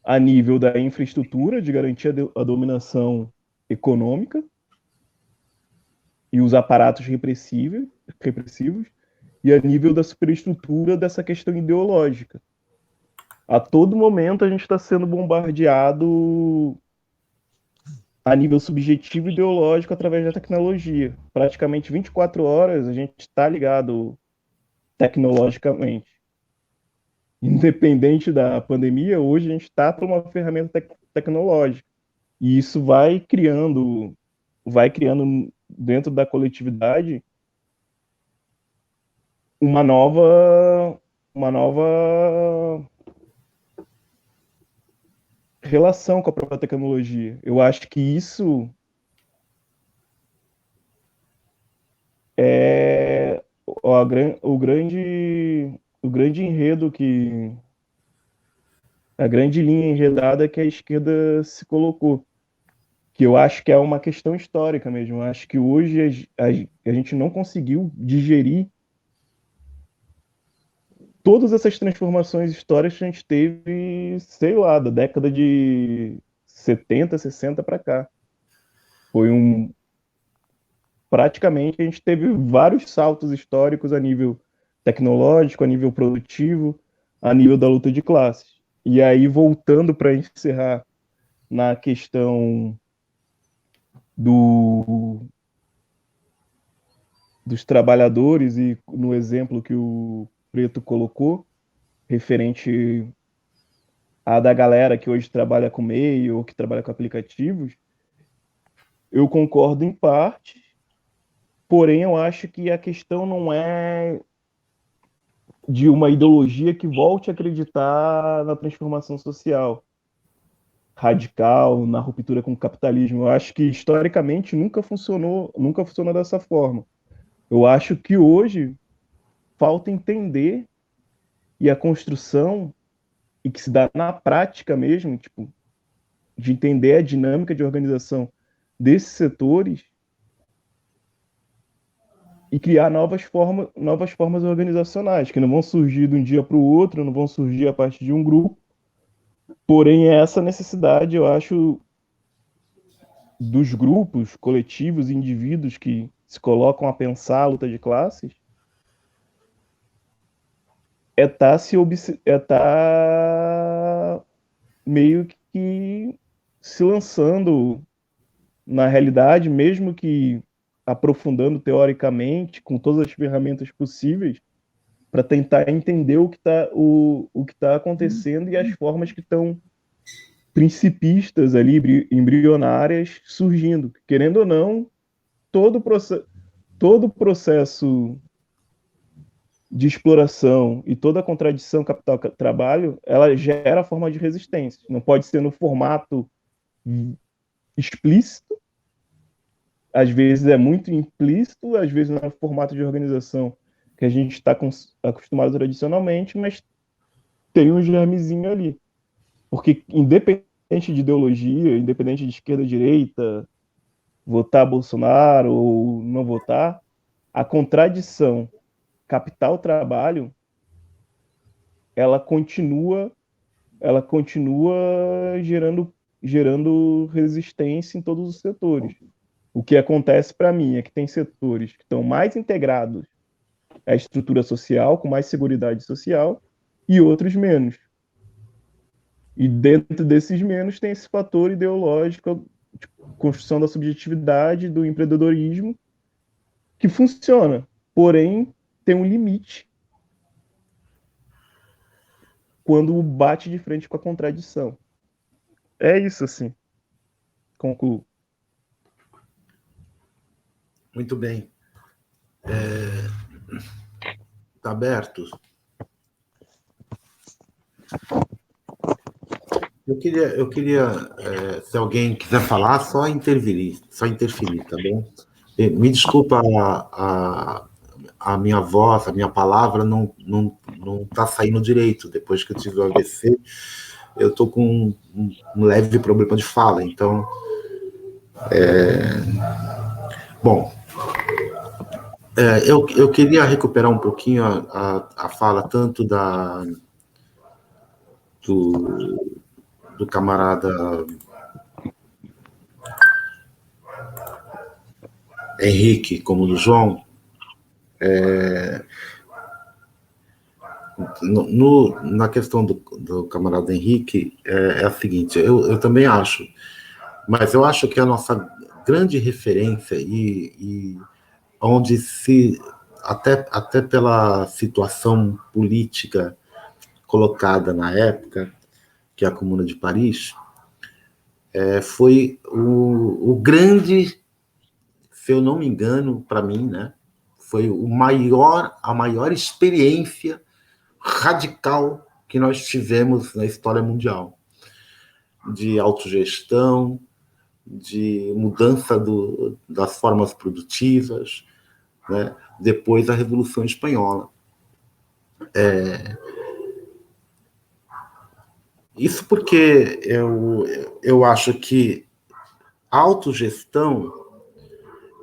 Speaker 7: a nível da infraestrutura de garantir a dominação econômica e os aparatos repressivos, e a nível da superestrutura dessa questão ideológica. A todo momento a gente está sendo bombardeado a nível subjetivo e ideológico através da tecnologia. Praticamente 24 horas a gente está ligado tecnologicamente. Independente da pandemia, hoje a gente está para uma ferramenta tecnológica. E isso vai criando dentro da coletividade uma nova relação com a própria tecnologia. Eu acho que isso é o grande enredo a grande linha enredada que a esquerda se colocou, que eu acho que é uma questão histórica mesmo. Eu acho que hoje a gente não conseguiu digerir todas essas transformações históricas que a gente teve, sei lá, da década de 70, 60 para cá. Foi praticamente a gente teve vários saltos históricos a nível tecnológico, a nível produtivo, a nível da luta de classes. E aí, voltando para encerrar na questão dos trabalhadores e no exemplo que o Preto colocou, referente à da galera que hoje trabalha com MEI ou que trabalha com aplicativos, eu concordo em parte, porém eu acho que a questão não é de uma ideologia que volte a acreditar na transformação social radical, na ruptura com o capitalismo. Eu acho que historicamente nunca funcionou dessa forma. Eu acho que hoje falta entender e a construção e que se dá na prática mesmo, tipo, de entender a dinâmica de organização desses setores e criar novas formas organizacionais, que não vão surgir de um dia para o outro, não vão surgir a partir de um grupo, porém essa necessidade, eu acho, dos grupos, coletivos, indivíduos que se colocam a pensar a luta de classes, meio que se lançando na realidade, mesmo que aprofundando teoricamente, com todas as ferramentas possíveis, para tentar entender o que tá acontecendo e as formas que estão principistas ali, embrionárias, surgindo. Querendo ou não, todo o processo de exploração e toda a contradição capital-trabalho, ela gera forma de resistência. Não pode ser no formato explícito, às vezes é muito implícito, às vezes no formato de organização que a gente está acostumado tradicionalmente, mas tem um germezinho ali. Porque independente de ideologia, independente de esquerda, direita, votar Bolsonaro ou não votar, a contradição capital-trabalho, ela continua gerando resistência em todos os setores. O que acontece para mim é que tem setores que estão mais integrados à estrutura social, com mais seguridade social, e outros menos. E dentro desses menos tem esse fator ideológico, de construção da subjetividade, do empreendedorismo, que funciona, porém tem um limite quando bate de frente com a contradição. É isso, assim. Concluo.
Speaker 2: Muito bem. Está aberto? Eu queria se alguém quiser falar, só interferir, tá bom? Me desculpa a minha voz, a minha palavra não está saindo direito. Depois que eu tive o AVC, eu estou com um leve problema de fala. Então, bom, eu queria recuperar um pouquinho a fala tanto do camarada Henrique como do João. Na questão do camarada Henrique, é a seguinte, eu também acho, mas eu acho que a nossa grande referência e onde até pela situação política colocada na época, que é a Comuna de Paris, foi o grande, se eu não me engano, para mim, né, foi a maior experiência radical que nós tivemos na história mundial. de autogestão, de mudança das formas produtivas, né? Depois da Revolução Espanhola. Isso porque eu acho que a autogestão,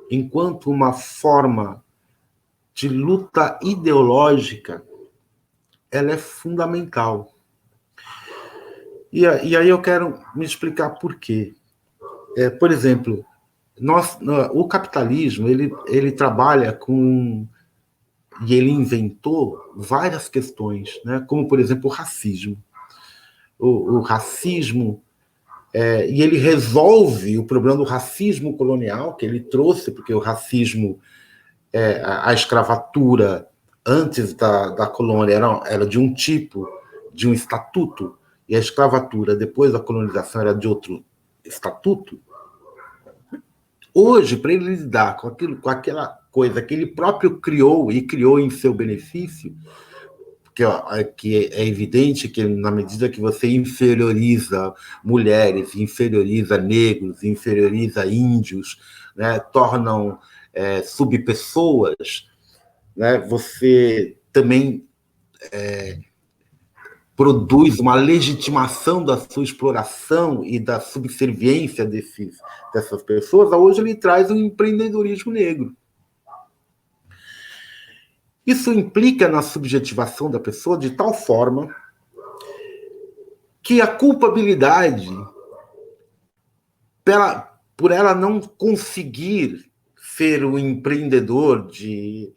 Speaker 2: enquanto uma forma de luta ideológica, ela é fundamental. E aí eu quero me explicar por quê. Por exemplo, o capitalismo, ele trabalha com... E ele inventou várias questões, né? Como, por exemplo, o racismo. O racismo... e ele resolve o problema do racismo colonial, que ele trouxe, porque o racismo, a escravatura antes da colônia era de um tipo, de um estatuto, e a escravatura depois da colonização era de outro estatuto. Hoje, para ele lidar com aquela coisa que ele próprio criou e criou em seu benefício, que é evidente que na medida que você inferioriza mulheres, inferioriza negros, inferioriza índios, né, tornam subpessoas, né, você também produz uma legitimação da sua exploração e da subserviência dessas pessoas. Hoje ele traz um empreendedorismo negro. Isso implica na subjetivação da pessoa de tal forma que a culpabilidade por ela não conseguir ser um empreendedor de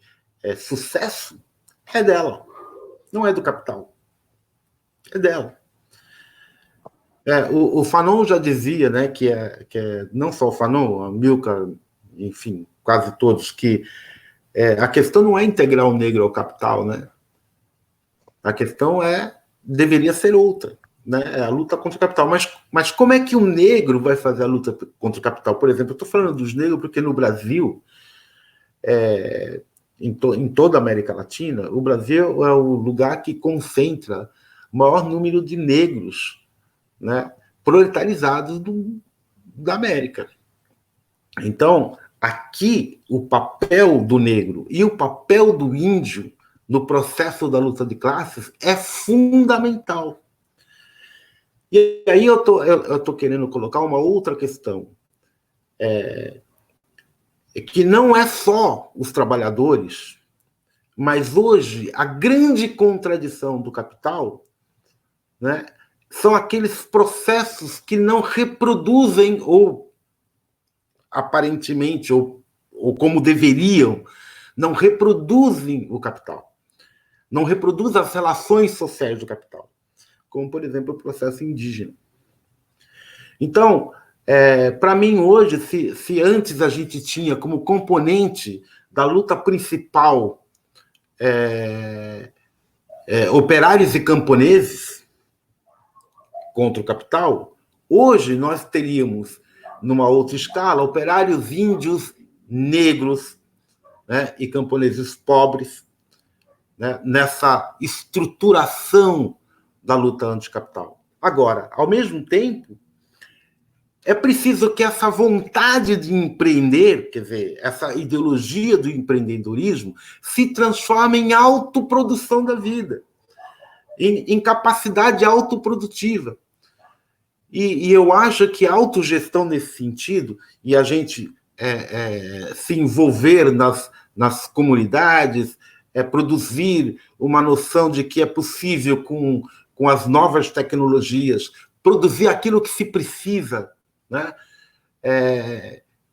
Speaker 2: sucesso é dela, não é do capital, é dela. O Fanon já dizia, né, que não só o Fanon, a Milcar, enfim, quase todos, que a questão não é integrar o negro ao capital, né? A questão deveria ser outra, né? É a luta contra o capital. Mas como é que o negro vai fazer a luta contra o capital? Por exemplo, eu estou falando dos negros porque no Brasil, em toda a América Latina, o Brasil é o lugar que concentra o maior número de negros, né, proletarizados da América. Então, aqui, o papel do negro e o papel do índio no processo da luta de classes é fundamental. E aí eu tô querendo colocar uma outra questão, que não é só os trabalhadores, mas hoje a grande contradição do capital, né, são aqueles processos que não reproduzem ou aparentemente, ou como deveriam, não reproduzem o capital. Não reproduzem as relações sociais do capital. Como, por exemplo, o processo indígena. Então, para mim, hoje, se antes a gente tinha como componente da luta principal operários e camponeses contra o capital, hoje nós teríamos, numa outra escala, operários índios, negros, né, e camponeses pobres, né, nessa estruturação da luta anticapital. Agora, ao mesmo tempo, é preciso que essa vontade de empreender, quer dizer, essa ideologia do empreendedorismo, se transforme em autoprodução da vida, em capacidade autoprodutiva. E eu acho que a autogestão nesse sentido, e a gente se envolver nas comunidades, produzir uma noção de que é possível, com as novas tecnologias, produzir aquilo que se precisa, né?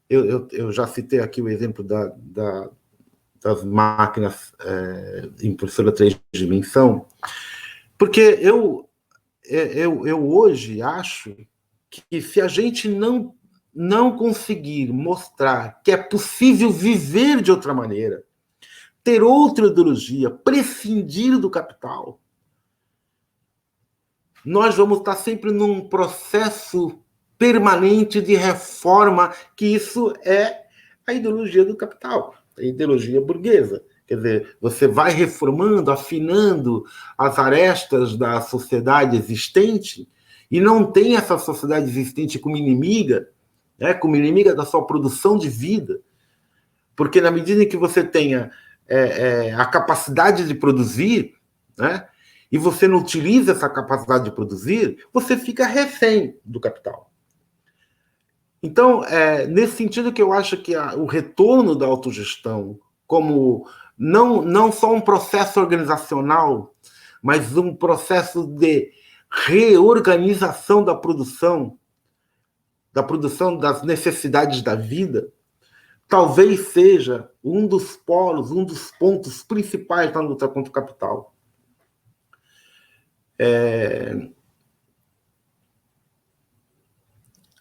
Speaker 2: Eu já citei aqui o exemplo das máquinas impressora 3 dimensão, porque eu hoje acho que se a gente não conseguir mostrar que é possível viver de outra maneira, ter outra ideologia, prescindir do capital, nós vamos estar sempre num processo permanente de reforma, que isso é a ideologia do capital, a ideologia burguesa. Quer dizer, você vai reformando, afinando as arestas da sociedade existente e não tem essa sociedade existente como inimiga, né, como inimiga da sua produção de vida, porque na medida em que você tenha a capacidade de produzir, né, e você não utiliza essa capacidade de produzir, você fica refém do capital. Então, nesse sentido que eu acho que o retorno da autogestão, como não só um processo organizacional, mas um processo de reorganização da produção das necessidades da vida, talvez seja um dos polos, um dos pontos principais na luta contra o capital.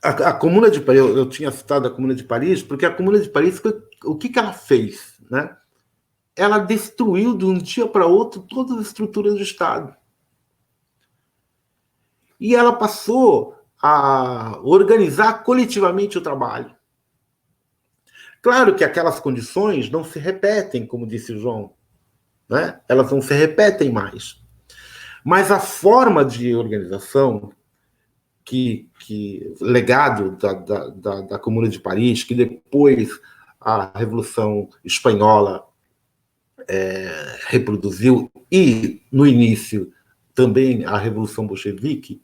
Speaker 2: A Comuna de Paris, eu tinha citado a Comuna de Paris, porque a Comuna de Paris, o que ela fez? Né? Ela destruiu de um dia para outro todas as estruturas do Estado. E ela passou a organizar coletivamente o trabalho. Claro que aquelas condições não se repetem, como disse o João, né? Elas não se repetem mais. Mas a forma de organização legado da Comuna de Paris, que depois a Revolução Espanhola reproduziu, e no início também a Revolução Bolchevique,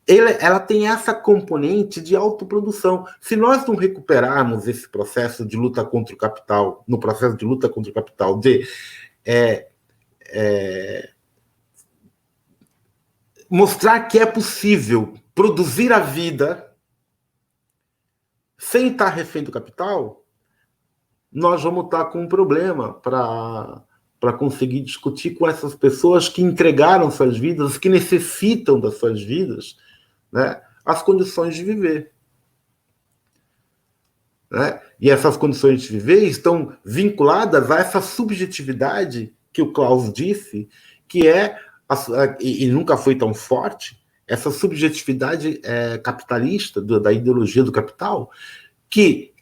Speaker 2: ela tem essa componente de autoprodução. Se nós não recuperarmos esse processo de luta contra o capital, no processo de luta contra o capital, de mostrar que é possível produzir a vida sem estar refém do capital, nós vamos estar com um problema para conseguir discutir com essas pessoas que entregaram suas vidas, que necessitam das suas vidas, né, as condições de viver. Né? E essas condições de viver estão vinculadas a essa subjetividade que o Klaus disse, que e nunca foi tão forte, essa subjetividade capitalista, da ideologia do capital, que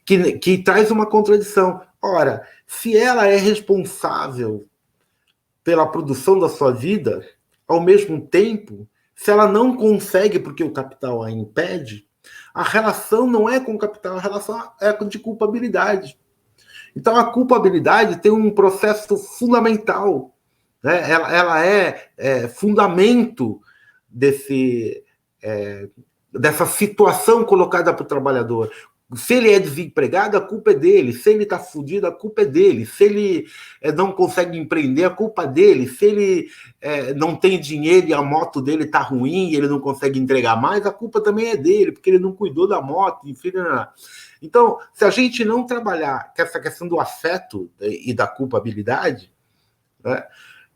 Speaker 2: traz uma contradição. Ora, se ela é responsável pela produção da sua vida, ao mesmo tempo, se ela não consegue porque o capital a impede, a relação não é com o capital, a relação é de culpabilidade. Então, a culpabilidade tem um processo fundamental, né? Ela é fundamento dessa situação colocada para o trabalhador. Se ele é desempregado, a culpa é dele. Se ele está fudido, a culpa é dele. Se ele não consegue empreender, a culpa é dele. Se ele não tem dinheiro e a moto dele está ruim e ele não consegue entregar mais, a culpa também é dele, porque ele não cuidou da moto, enfim. Então, se a gente não trabalhar com essa questão do afeto e da culpabilidade, né,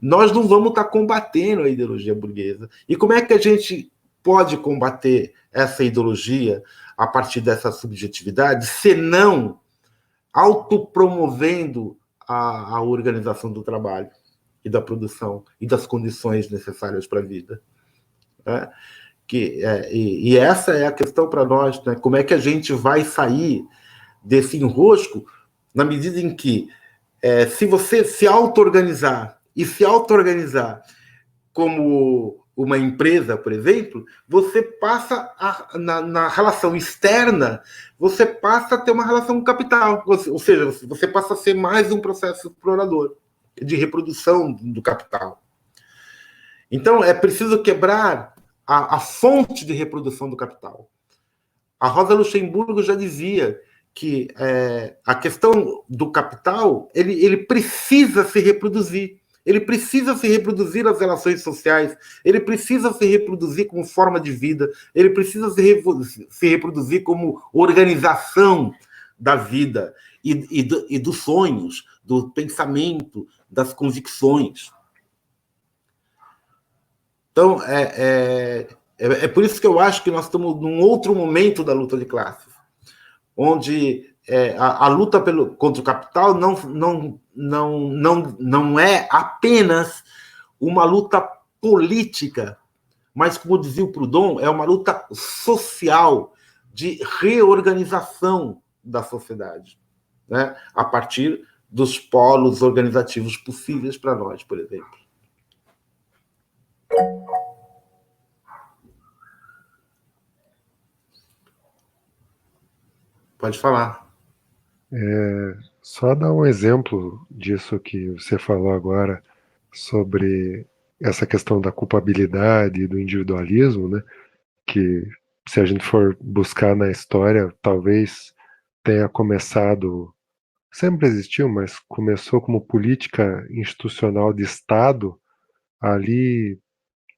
Speaker 2: nós não vamos estar combatendo a ideologia burguesa. E como é que a gente pode combater essa ideologia a partir dessa subjetividade, senão autopromovendo a organização do trabalho e da produção e das condições necessárias para a vida? Né? E essa é a questão para nós, né? Como é que a gente vai sair desse enrosco na medida em que, se você se auto-organizar e se auto-organizar como uma empresa, por exemplo, você passa na relação externa, você passa a ter uma relação com capital, ou seja, você passa a ser mais um processo explorador, de reprodução do capital. Então, é preciso quebrar a fonte de reprodução do capital. A Rosa Luxemburgo já dizia que a questão do capital, ele precisa se reproduzir. Ele precisa se reproduzir as relações sociais, ele precisa se reproduzir como forma de vida, ele precisa se reproduzir como organização da vida e dos sonhos, do pensamento, das convicções. Então, é por isso que eu acho que nós estamos num outro momento da luta de classes, onde a luta contra o capital não é apenas uma luta política, mas, como dizia o Proudhon, é uma luta social de reorganização da sociedade, né? A partir dos polos organizativos possíveis para nós, por exemplo. Pode falar.
Speaker 4: Só dar um exemplo disso que você falou agora sobre essa questão da culpabilidade e do individualismo, né? Que se a gente for buscar na história, talvez tenha começado, sempre existiu, mas começou como política institucional de Estado ali,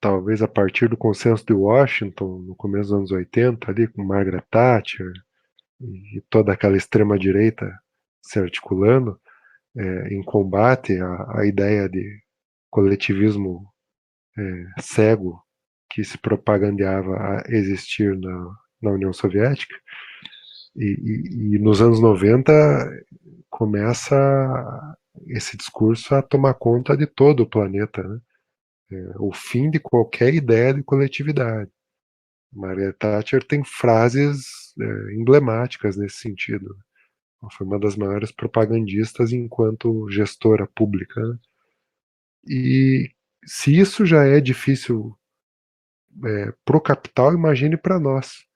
Speaker 4: talvez a partir do Consenso de Washington, no começo dos anos 80, ali com Margaret Thatcher e toda aquela extrema-direita se articulando em combate à ideia de coletivismo cego que se propagandeava a existir na União Soviética. E nos anos 90 começa esse discurso a tomar conta de todo o planeta, né? O fim de qualquer ideia de coletividade. Margaret Thatcher tem frases emblemáticas nesse sentido. Ela foi uma das maiores propagandistas enquanto gestora pública, né? E se isso já é difícil pro capital, imagine para nós,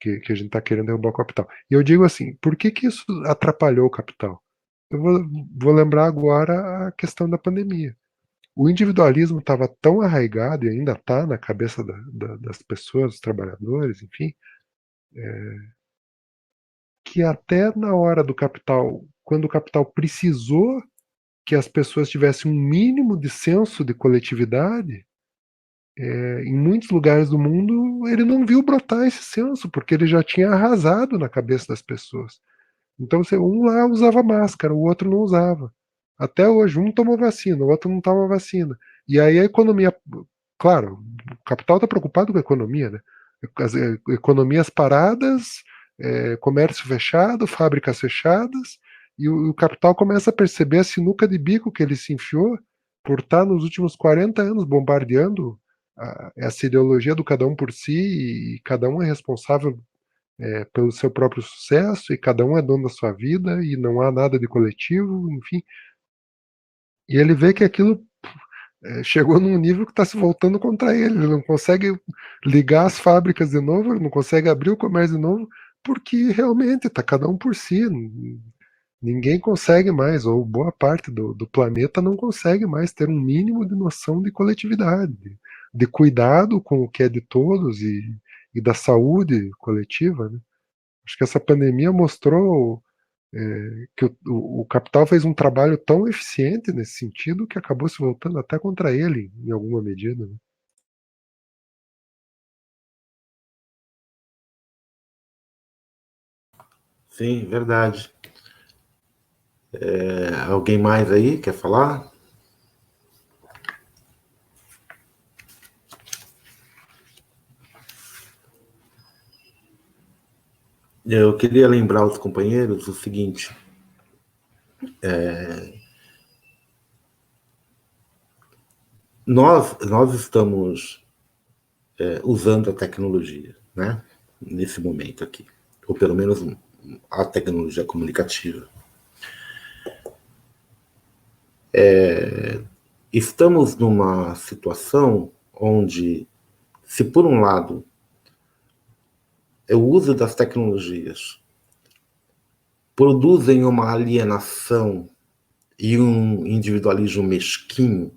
Speaker 4: que a gente está querendo derrubar o capital. E eu digo assim, por que isso atrapalhou o capital? Eu vou lembrar agora a questão da pandemia. O individualismo estava tão arraigado e ainda está na cabeça das pessoas, dos trabalhadores, enfim, que até na hora do capital, quando o capital precisou que as pessoas tivessem um mínimo de senso de coletividade, em muitos lugares do mundo ele não viu brotar esse senso, porque ele já tinha arrasado na cabeça das pessoas. Então, um lá usava máscara, o outro não usava. Até hoje, um tomou vacina, o outro não toma vacina. E aí a economia, claro, o capital está preocupado com a economia, né? As economias paradas, comércio fechado, fábricas fechadas, e o capital começa a perceber a sinuca de bico que ele se enfiou por estar nos últimos 40 anos bombardeando essa ideologia do cada um por si, e cada um é responsável pelo seu próprio sucesso, e cada um é dono da sua vida, e não há nada de coletivo, enfim. E ele vê que aquilo chegou num nível que está se voltando contra ele não consegue ligar as fábricas de novo, ele não consegue abrir o comércio de novo, porque realmente está cada um por si, ninguém consegue mais, ou boa parte do planeta não consegue mais ter um mínimo de noção de coletividade, de cuidado com o que é de todos e da saúde coletiva, né? Acho que essa pandemia mostrou que o capital fez um trabalho tão eficiente nesse sentido que acabou se voltando até contra ele, em alguma medida, né?
Speaker 2: Sim, verdade. Alguém mais aí quer falar? Eu queria lembrar aos companheiros o seguinte: nós estamos usando a tecnologia, né? Nesse momento aqui, ou pelo menos a tecnologia comunicativa. Estamos numa situação onde, se por um lado o uso das tecnologias produzem uma alienação e um individualismo mesquinho,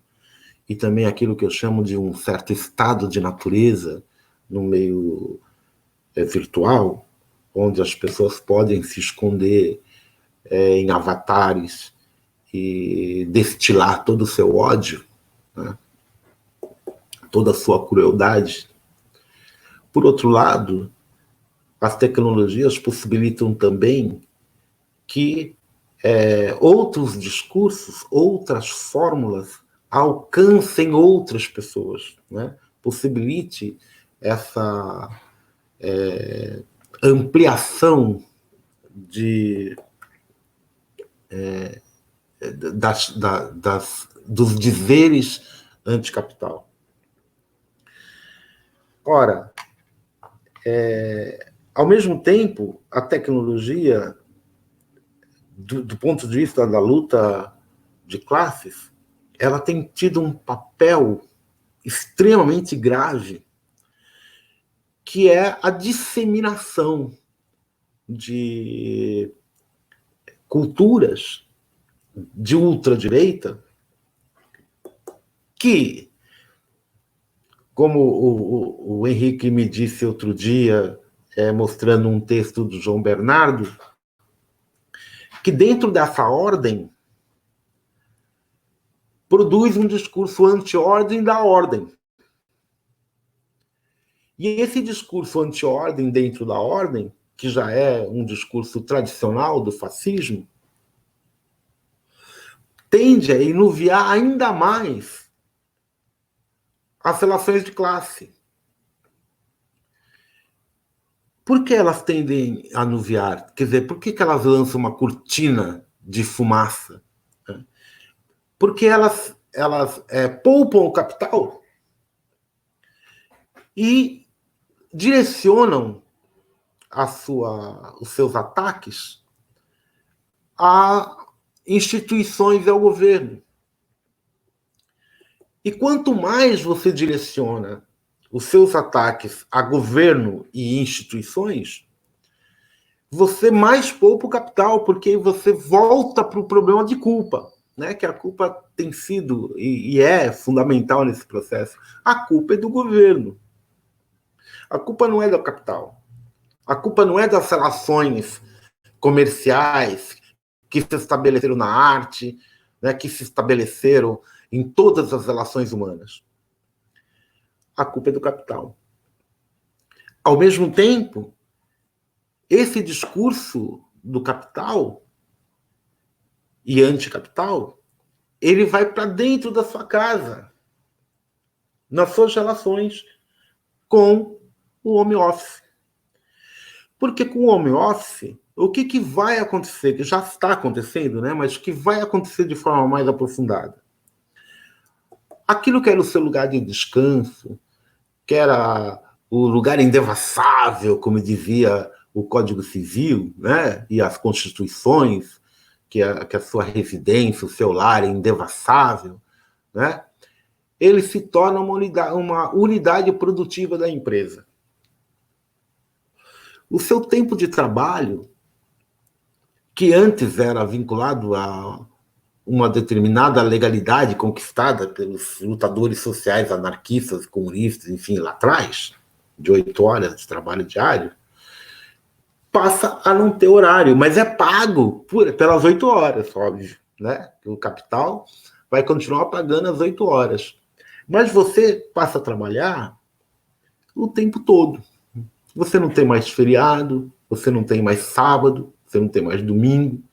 Speaker 2: e também aquilo que eu chamo de um certo estado de natureza no meio virtual, onde as pessoas podem se esconder em avatares e destilar todo o seu ódio, né? Toda a sua crueldade. Por outro lado, as tecnologias possibilitam também que outros discursos, outras fórmulas alcancem outras pessoas, né? Possibilite essa ampliação dos dizeres anticapital. Ora, ao mesmo tempo, a tecnologia, do ponto de vista da luta de classes, ela tem tido um papel extremamente grave, que é a disseminação de culturas de ultradireita que, como o Henrique me disse outro dia, mostrando um texto do João Bernardo, que dentro dessa ordem produz um discurso anti-ordem da ordem. E esse discurso anti-ordem dentro da ordem, que já é um discurso tradicional do fascismo, tende a enuviar ainda mais as relações de classe. Por que elas tendem a anuviar? Quer dizer, por que elas lançam uma cortina de fumaça? Porque elas poupam o capital e direcionam os seus ataques a instituições e ao governo. E quanto mais você direciona os seus ataques a governo e instituições, você mais poupa o capital, porque você volta para o problema de culpa, né? Que a culpa tem sido e é fundamental nesse processo. A culpa é do governo. A culpa não é do capital. A culpa não é das relações comerciais que se estabeleceram na arte, né, que se estabeleceram em todas as relações humanas. A culpa é do capital. Ao mesmo tempo, esse discurso do capital e anticapital, ele vai para dentro da sua casa, nas suas relações com o home office. Porque com o home office, o que vai acontecer, que já está acontecendo, né? Mas o que vai acontecer de forma mais aprofundada? Aquilo que era o seu lugar de descanso, que era o lugar indevassável, como dizia o Código Civil, né? E as constituições, que a sua residência, o seu lar é indevassável, né? Ele se torna uma unidade produtiva da empresa. O seu tempo de trabalho, que antes era vinculado a uma determinada legalidade conquistada pelos lutadores sociais, anarquistas, comunistas, enfim, lá atrás, de 8 horas de trabalho diário, passa a não ter horário, mas é pago pelas 8 horas, óbvio, né? O capital vai continuar pagando as 8 horas. Mas você passa a trabalhar o tempo todo. Você não tem mais feriado, você não tem mais sábado, você não tem mais domingo,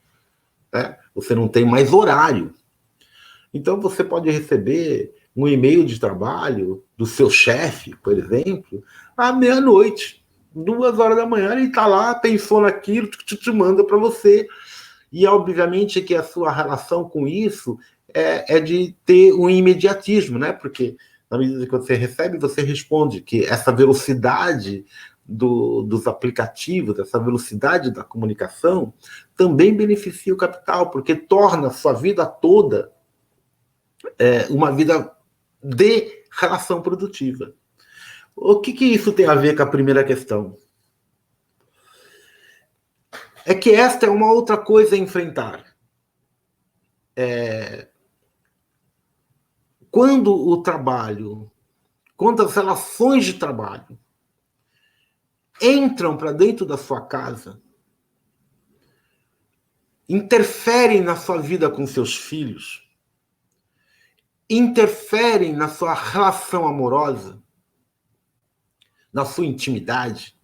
Speaker 2: né? Você não tem mais horário. Então você pode receber um e-mail de trabalho do seu chefe, por exemplo, à meia-noite, 2 horas da manhã, ele está lá, pensou naquilo, te manda para você. E obviamente que a sua relação com isso é de ter um imediatismo, né? Porque na medida que você recebe, você responde, que essa velocidade dos aplicativos, essa velocidade da comunicação, também beneficia o capital, porque torna a sua vida toda uma vida de relação produtiva. O que isso tem a ver com a primeira questão? É que esta é uma outra coisa a enfrentar. Quando o trabalho, quando as relações de trabalho entram para dentro da sua casa, interferem na sua vida com seus filhos, interferem na sua relação amorosa, na sua intimidade,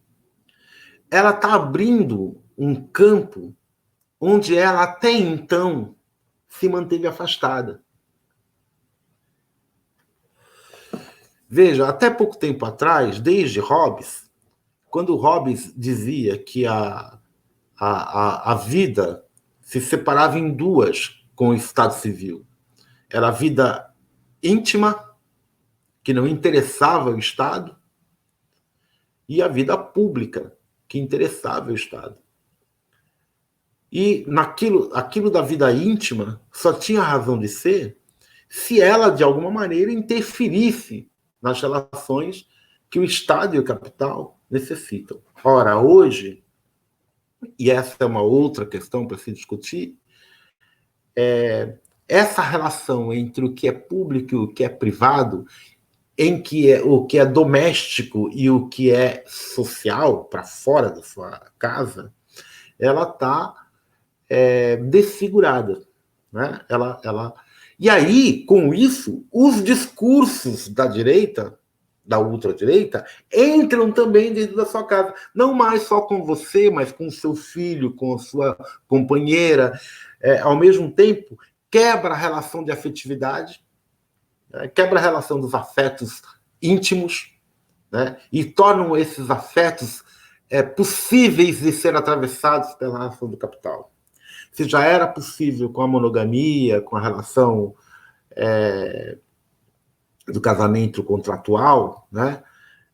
Speaker 2: ela está abrindo um campo onde ela até então se manteve afastada. Veja, até pouco tempo atrás, desde Hobbes, quando Hobbes dizia que a vida se separava em duas com o Estado Civil. Era a vida íntima, que não interessava o Estado, e a vida pública, que interessava o Estado. E aquilo da vida íntima só tinha razão de ser se ela, de alguma maneira, interferisse nas relações que o Estado e o capital necessitam. Ora, hoje, e essa é uma outra questão para se discutir, essa relação entre o que é público e o que é privado, em que o que é doméstico e o que é social, para fora da sua casa, ela está desfigurada. Né? E aí, com isso, os discursos da direita, da ultradireita, entram também dentro da sua casa. Não mais só com você, mas com o seu filho, com a sua companheira. Ao mesmo tempo, quebra a relação de afetividade, quebra a relação dos afetos íntimos, né? E tornam esses afetos possíveis de ser atravessados pela relação do capital. Se já era possível com a monogamia, com a relação do casamento contratual, né?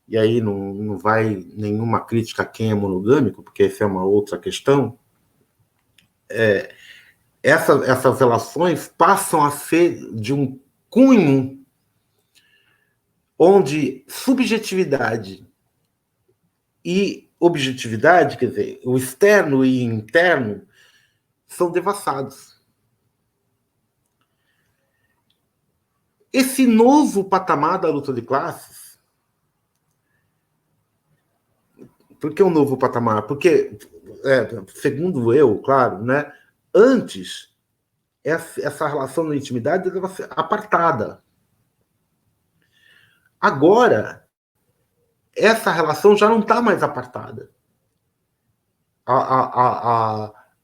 Speaker 2: E aí não vai nenhuma crítica a quem é monogâmico, porque essa é uma outra questão, essas relações passam a ser de um cunho onde subjetividade e objetividade, quer dizer, o externo e interno, são devassados. Esse novo patamar da luta de classes, por que um novo patamar? Porque, segundo eu, claro, né, antes, essa relação na intimidade deve ser apartada. Agora, essa relação já não está mais apartada.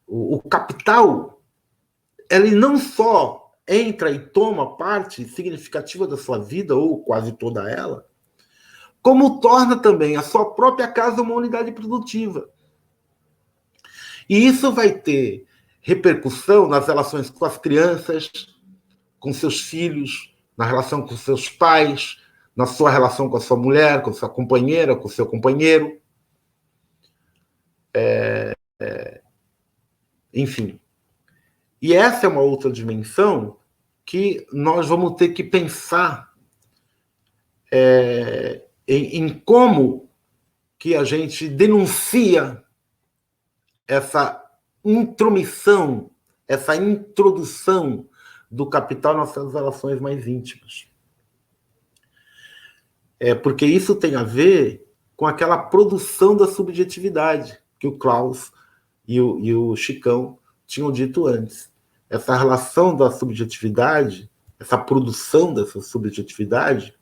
Speaker 2: O capital, ele não só entra e toma parte significativa da sua vida, ou quase toda ela, como torna também a sua própria casa uma unidade produtiva. E isso vai ter repercussão nas relações com as crianças, com seus filhos, na relação com seus pais, na sua relação com a sua mulher, com a sua companheira, com o seu companheiro. Enfim. E essa é uma outra dimensão que nós vamos ter que pensar em como que a gente denuncia essa intromissão, essa introdução do capital nas suas relações mais íntimas. Porque isso tem a ver com aquela produção da subjetividade que o Klaus e o Chicão tinham dito antes. Essa relação da subjetividade, essa produção dessa subjetividade,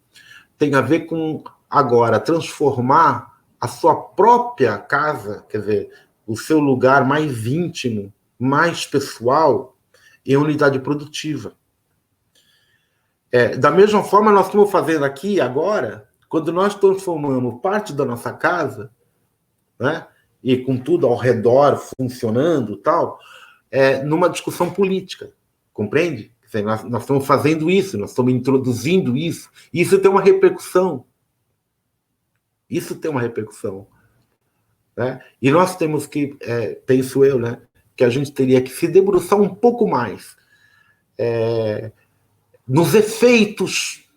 Speaker 2: tem a ver com, agora, transformar a sua própria casa, quer dizer, o seu lugar mais íntimo, mais pessoal, em unidade produtiva. Da mesma forma, nós estamos fazendo aqui, agora, quando nós transformamos parte da nossa casa, né, e com tudo ao redor funcionando, tal, numa discussão política, compreende? Nós estamos fazendo isso, nós estamos introduzindo isso, e isso tem uma repercussão. Isso tem uma repercussão. Né? E nós temos que, penso eu, né, que a gente teria que se debruçar um pouco mais nos efeitos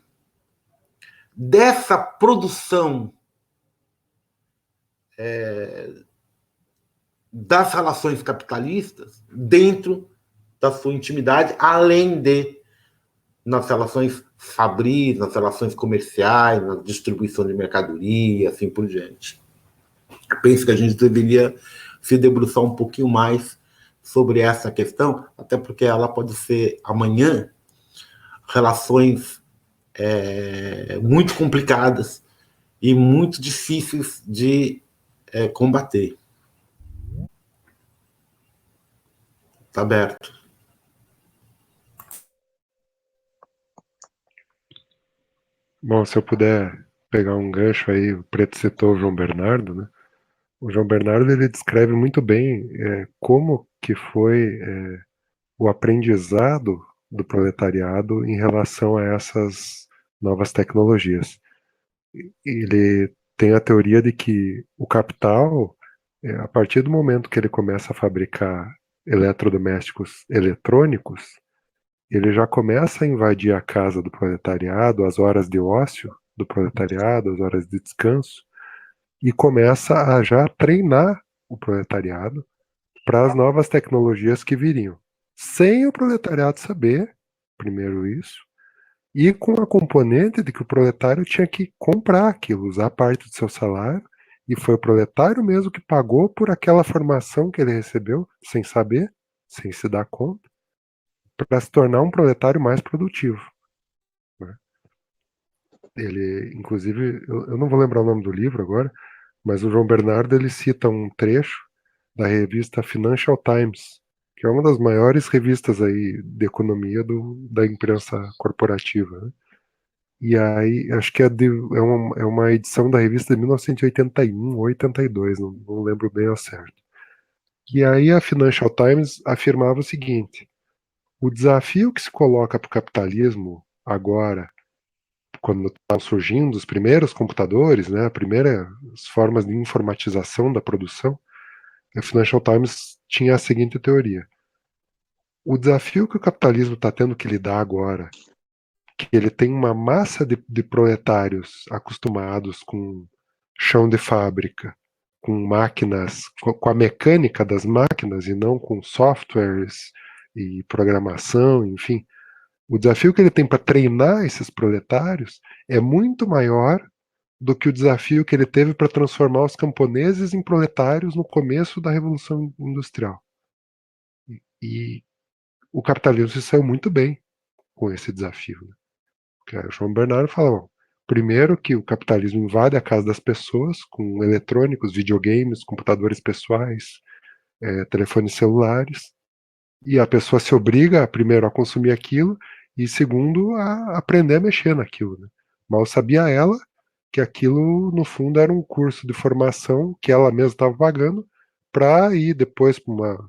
Speaker 2: dessa produção das relações capitalistas dentro da sua intimidade, além de nas relações fabris, nas relações comerciais, na distribuição de mercadoria, assim por diante. Eu penso que a gente deveria se debruçar um pouquinho mais sobre essa questão, até porque ela pode ser, amanhã, relações muito complicadas e muito difíceis de combater. Está aberto.
Speaker 4: Bom, se eu puder pegar um gancho aí, o Preto citou o João Bernardo, né? O João Bernardo, ele descreve muito bem como que foi o aprendizado do proletariado em relação a essas novas tecnologias. Ele tem a teoria de que o capital, a partir do momento que ele começa a fabricar eletrodomésticos eletrônicos, ele já começa a invadir a casa do proletariado, as horas de ócio do proletariado, as horas de descanso, e começa a já treinar o proletariado para as novas tecnologias que viriam. Sem o proletariado saber, primeiro isso, e com a componente de que o proletário tinha que comprar aquilo, usar parte do seu salário, e foi o proletário mesmo que pagou por aquela formação que ele recebeu, sem saber, sem se dar conta, para se tornar um proletário mais produtivo. Né? Ele, inclusive, eu não vou lembrar o nome do livro agora, mas o João Bernardo ele cita um trecho da revista Financial Times, que é uma das maiores revistas aí de economia da imprensa corporativa. Né? E aí, acho que é uma edição da revista de 1981 ou 82, não lembro bem ao certo. E aí a Financial Times afirmava o seguinte: o desafio que se coloca para o capitalismo agora, quando estão surgindo os primeiros computadores, né, as primeiras formas de informatização da produção, a Financial Times tinha a seguinte teoria: o desafio que o capitalismo está tendo que lidar agora, que ele tem uma massa de proletários acostumados com chão de fábrica, com máquinas, com a mecânica das máquinas e não com softwares e programação, enfim. O desafio que ele tem para treinar esses proletários é muito maior do que o desafio que ele teve para transformar os camponeses em proletários no começo da Revolução Industrial. E o capitalismo se saiu muito bem com esse desafio. Né? Porque o João Bernardo fala, bom, primeiro que o capitalismo invade a casa das pessoas com eletrônicos, videogames, computadores pessoais, telefones celulares, e a pessoa se obriga, primeiro, a consumir aquilo, e segundo, a aprender a mexer naquilo. Né? Mal sabia ela que aquilo, no fundo, era um curso de formação que ela mesma estava pagando para ir depois para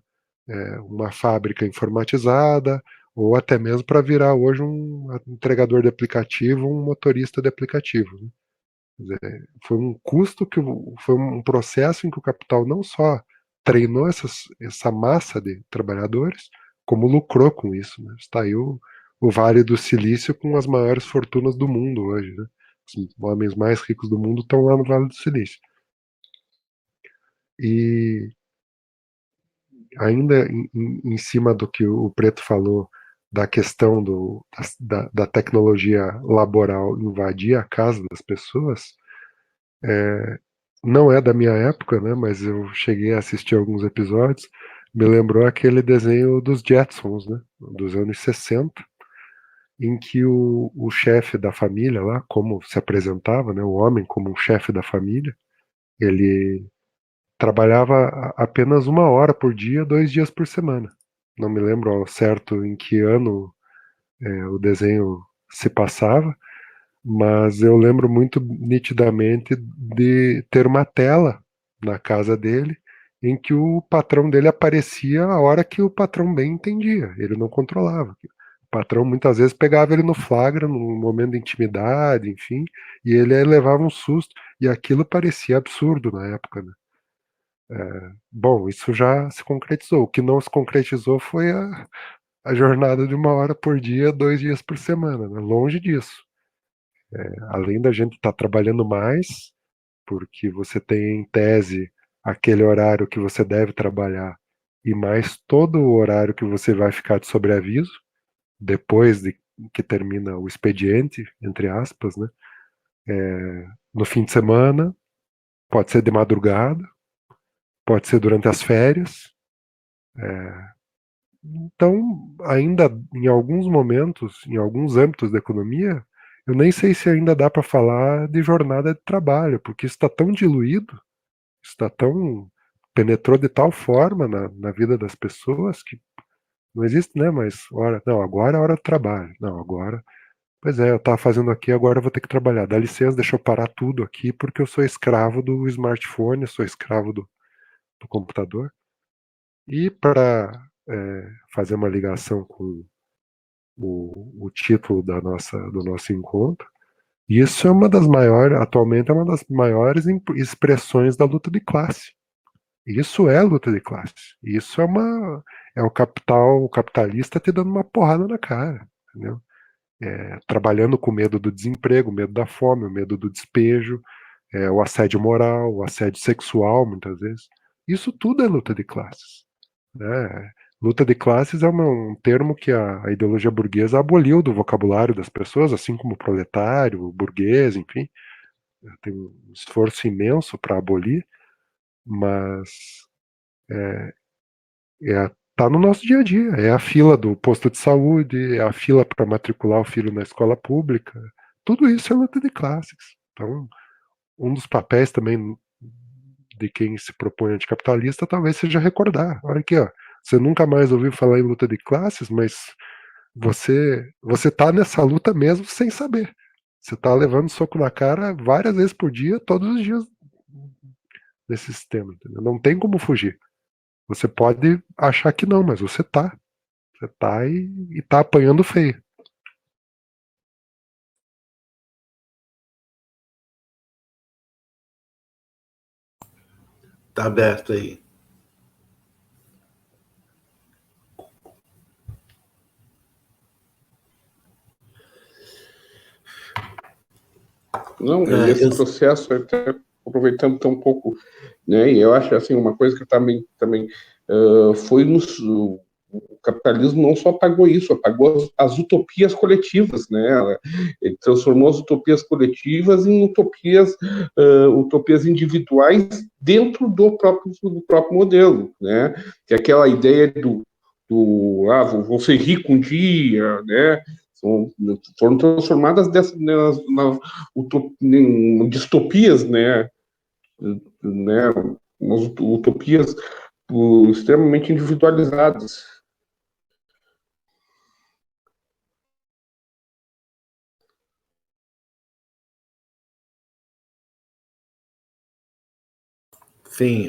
Speaker 4: uma fábrica informatizada, ou até mesmo para virar hoje um entregador de aplicativo, um motorista de aplicativo. Né? Foi um custo foi um processo em que o capital não só treinou essa massa de trabalhadores, como lucrou com isso. Né? Está aí o Vale do Silício com as maiores fortunas do mundo hoje. Né? Os homens mais ricos do mundo estão lá no Vale do Silício. E ainda em cima do que o Preto falou da questão da tecnologia laboral invadir a casa das pessoas, não é da minha época, né, mas eu cheguei a assistir alguns episódios, me lembrou aquele desenho dos Jetsons, né, dos anos 60, em que o chefe da família lá, como se apresentava, né, o homem como um chefe da família, ele trabalhava apenas 1 hora por dia, 2 dias por semana. Não me lembro ao certo em que ano o desenho se passava, mas eu lembro muito nitidamente de ter uma tela na casa dele em que o patrão dele aparecia a hora que o patrão bem entendia, ele não controlava. O patrão muitas vezes pegava ele no flagra, num momento de intimidade, enfim, e ele aí levava um susto, e aquilo parecia absurdo na época, né? Bom, isso já se concretizou. O que não se concretizou foi a jornada de 1 hora por dia, 2 dias por semana, né? Longe disso. Além da gente estar trabalhando mais, porque você tem em tese aquele horário que você deve trabalhar e mais todo o horário que você vai ficar de sobreaviso, depois de que termina o expediente, entre aspas, né? No fim de semana, pode ser de madrugada, pode ser durante as férias. Então, ainda em alguns momentos, em alguns âmbitos da economia, eu nem sei se ainda dá para falar de jornada de trabalho, porque isso está tão diluído, está tão penetrou de tal forma na vida das pessoas que não existe, né? Mas não, agora é hora do trabalho. Não, agora, pois é, eu estava fazendo aqui, agora eu vou ter que trabalhar. Dá licença, deixa eu parar tudo aqui, porque eu sou escravo do smartphone, sou escravo do computador. E para fazer uma ligação com o título do nosso encontro, isso é uma das maiores, atualmente é uma das maiores expressões da luta de classe. Isso é luta de classe. Isso é o capitalista te dando uma porrada na cara, entendeu? Trabalhando com medo do desemprego, medo da fome, o medo do despejo, o assédio moral, o assédio sexual, muitas vezes. Isso tudo é luta de classes. né? Luta de classes é um termo que a ideologia burguesa aboliu do vocabulário das pessoas, assim como o proletário, o burguês, enfim. Tem um esforço imenso para abolir, mas tá no nosso dia a dia. É a fila do posto de saúde, é a fila para matricular o filho na escola pública. Tudo isso é luta de classes. Então, um dos papéis também de quem se propõe anticapitalista talvez seja recordar. Olha aqui, ó, você nunca mais ouviu falar em luta de classes, mas você tá nessa luta mesmo sem saber. Você tá levando soco na cara várias vezes por dia, todos os dias nesse sistema, entendeu? Não tem como fugir. Você pode achar que não, mas você tá. Você tá e tá apanhando feio.
Speaker 2: Tá aberto aí.
Speaker 5: Não, esse processo, até aproveitando então um pouco, né, e eu acho assim, uma coisa que também foi o capitalismo não só apagou isso, apagou as utopias coletivas, né? Ele transformou as utopias coletivas em utopias individuais dentro do próprio modelo, né? Que é aquela ideia vou ser rico um dia, né? Foram transformadas em distopias, né? Umas utopias extremamente individualizadas.
Speaker 2: Sim,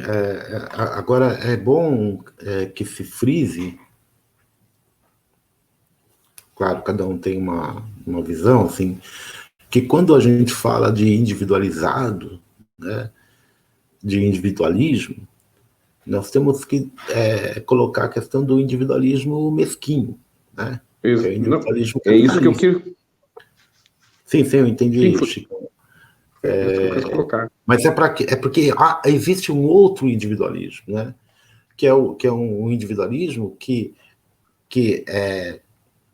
Speaker 2: agora é bom que se frise, claro, cada um tem uma visão, assim, que quando a gente fala de individualizado, né, de individualismo, nós temos que colocar a questão do individualismo mesquinho, né? Que é o individualismo
Speaker 5: é isso que eu
Speaker 2: capitalista.
Speaker 5: quero.
Speaker 2: Sim, eu entendi,
Speaker 5: Sim,
Speaker 2: Chico.
Speaker 5: É isso que eu quero colocar.
Speaker 2: Mas é porque existe um outro individualismo, né? Que é um individualismo que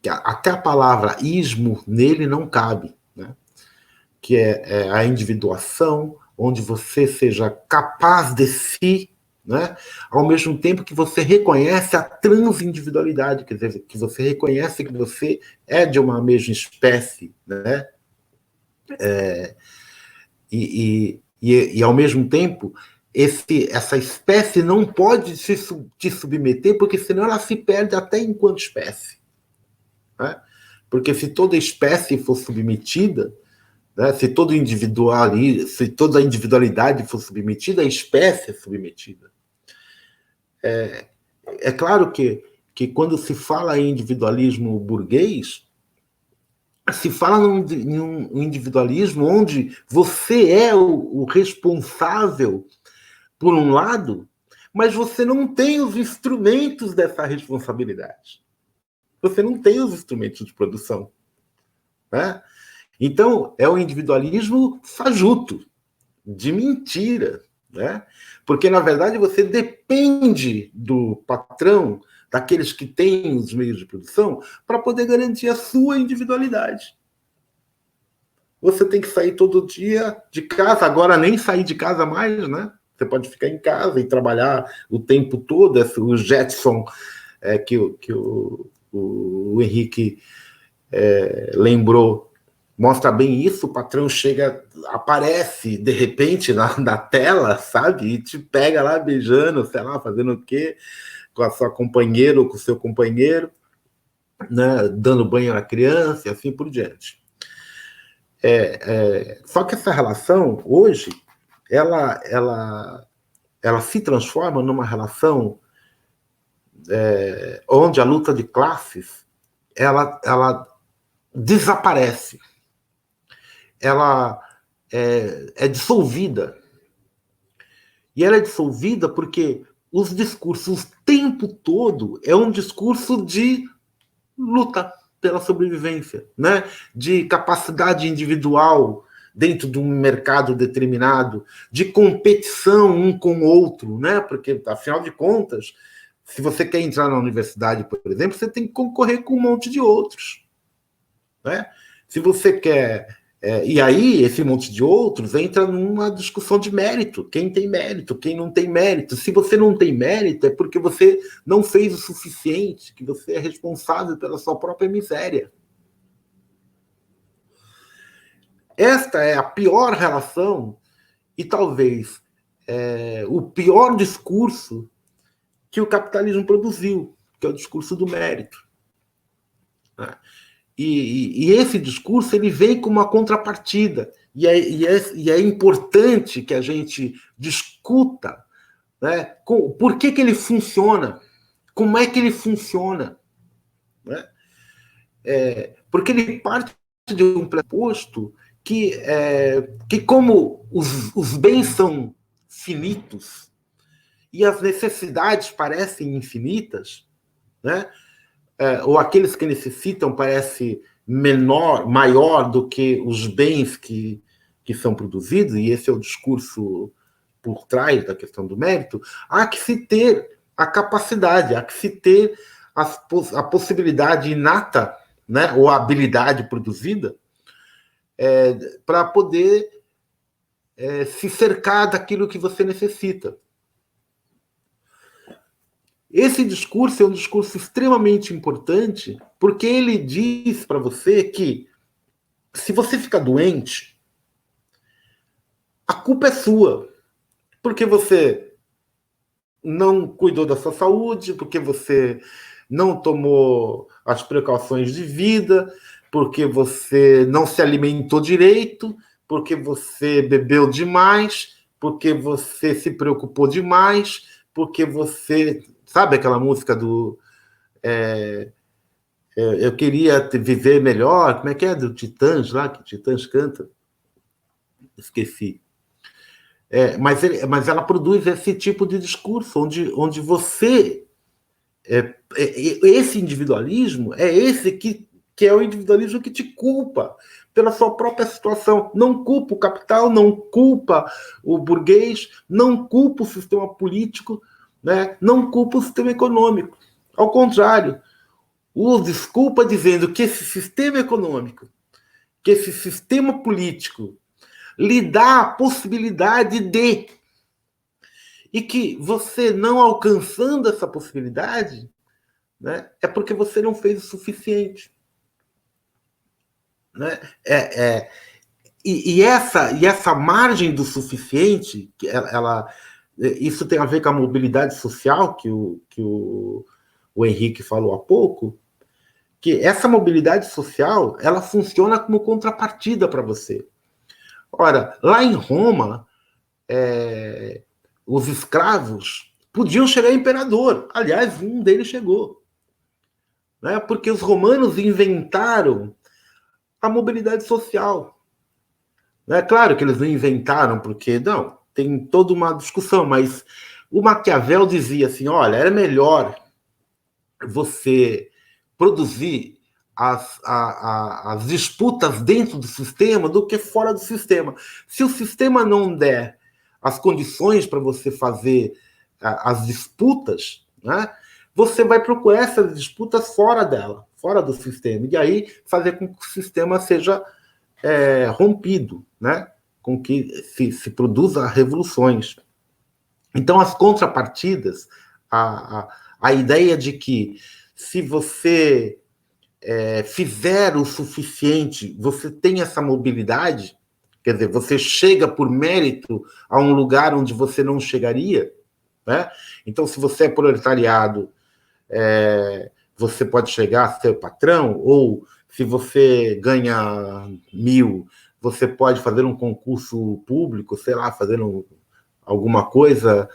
Speaker 2: até a palavra ismo nele não cabe, né? Que é a individuação, onde você seja capaz de si, né? Ao mesmo tempo que você reconhece a transindividualidade, quer dizer, que você reconhece que você é de uma mesma espécie, né? E ao mesmo tempo, essa espécie não pode te submeter, porque senão ela se perde até enquanto espécie, né? Porque se toda espécie for submetida, né, se toda individualidade for submetida, a espécie é submetida. É claro que quando se fala em individualismo burguês, se fala num individualismo onde você é o responsável por um lado, mas você não tem os instrumentos dessa responsabilidade. Você não tem os instrumentos de produção, né? Então, é o individualismo fajuto, de mentira, né? Porque, na verdade, você depende do patrão, daqueles que têm os meios de produção, para poder garantir a sua individualidade. Você tem que sair todo dia de casa, agora nem sair de casa mais, né? Você pode ficar em casa e trabalhar o tempo todo. O Jetson, que o Henrique lembrou, mostra bem isso. O patrão chega, aparece de repente na tela, sabe? E te pega lá beijando, sei lá, fazendo o quê? Com a sua companheira ou com o seu companheiro, né? Dando banho na criança e assim por diante. Só que essa relação, hoje, ela se transforma numa relação onde a luta de classes ela desaparece. Ela é dissolvida. E ela é dissolvida porque os discursos, o tempo todo, é um discurso de luta pela sobrevivência, né? De capacidade individual dentro de um mercado determinado, de competição um com o outro, né? Porque, afinal de contas, Se você quer entrar na universidade, por exemplo, você tem que concorrer com um monte de outros, né? Se você quer... e aí, esse monte de outros entra numa discussão de mérito. Quem tem mérito, quem não tem mérito. Se você não tem mérito, é porque você não fez o suficiente, que você é responsável pela sua própria miséria. Esta é a pior relação e talvez o pior discurso que o capitalismo produziu, que é o discurso do mérito. E esse discurso ele vem com uma contrapartida, e é importante que a gente discuta, né, por que ele funciona, como é que ele funciona, né? Porque ele parte de um pressuposto que como os bens são finitos e as necessidades parecem infinitas, né? Ou aqueles que necessitam parece maior do que os bens que são produzidos, e esse é o discurso por trás da questão do mérito, há que se ter a capacidade, há que se ter a possibilidade inata, né, ou a habilidade produzida, para poder se cercar daquilo que você necessita. Esse discurso é um discurso extremamente importante, porque ele diz para você que, se você ficar doente, a culpa é sua, porque você não cuidou da sua saúde, porque você não tomou as precauções de vida, porque você não se alimentou direito, porque você bebeu demais, porque você se preocupou demais, porque você... Sabe aquela música do... eu queria viver melhor, como é que é? Do Titãs lá, que Titãs canta. Esqueci. Mas ela produz esse tipo de discurso, onde você... esse individualismo é esse que é o individualismo que te culpa pela sua própria situação. Não culpa o capital, não culpa o burguês, não culpa o sistema político, né? Não culpa o sistema econômico. Ao contrário, o desculpa dizendo que esse sistema econômico, que esse sistema político lhe dá a possibilidade de... E que você não alcançando essa possibilidade, né, é porque você não fez o suficiente. Né? Essa margem do suficiente, isso tem a ver com a mobilidade social que o Henrique falou há pouco, que essa mobilidade social ela funciona como contrapartida para você. Ora, lá em Roma, os escravos podiam chegar a imperador. Aliás, um deles chegou. Né? Porque os romanos inventaram a mobilidade social. É claro que eles não inventaram, porque não, tem toda uma discussão, mas o Maquiavel dizia assim, olha, era melhor você produzir as disputas dentro do sistema do que fora do sistema. Se o sistema não der as condições para você fazer as disputas, né, você vai procurar essas disputas fora dela, fora do sistema, e aí fazer com que o sistema seja rompido, né, com que se produza revoluções. Então, as contrapartidas, a ideia de que se você fizer o suficiente, você tem essa mobilidade, quer dizer, você chega por mérito a um lugar onde você não chegaria, né? Então, se você é proletariado, você pode chegar a ser patrão, ou se você ganha 1.000, você pode fazer um concurso público, sei lá, fazendo alguma coisa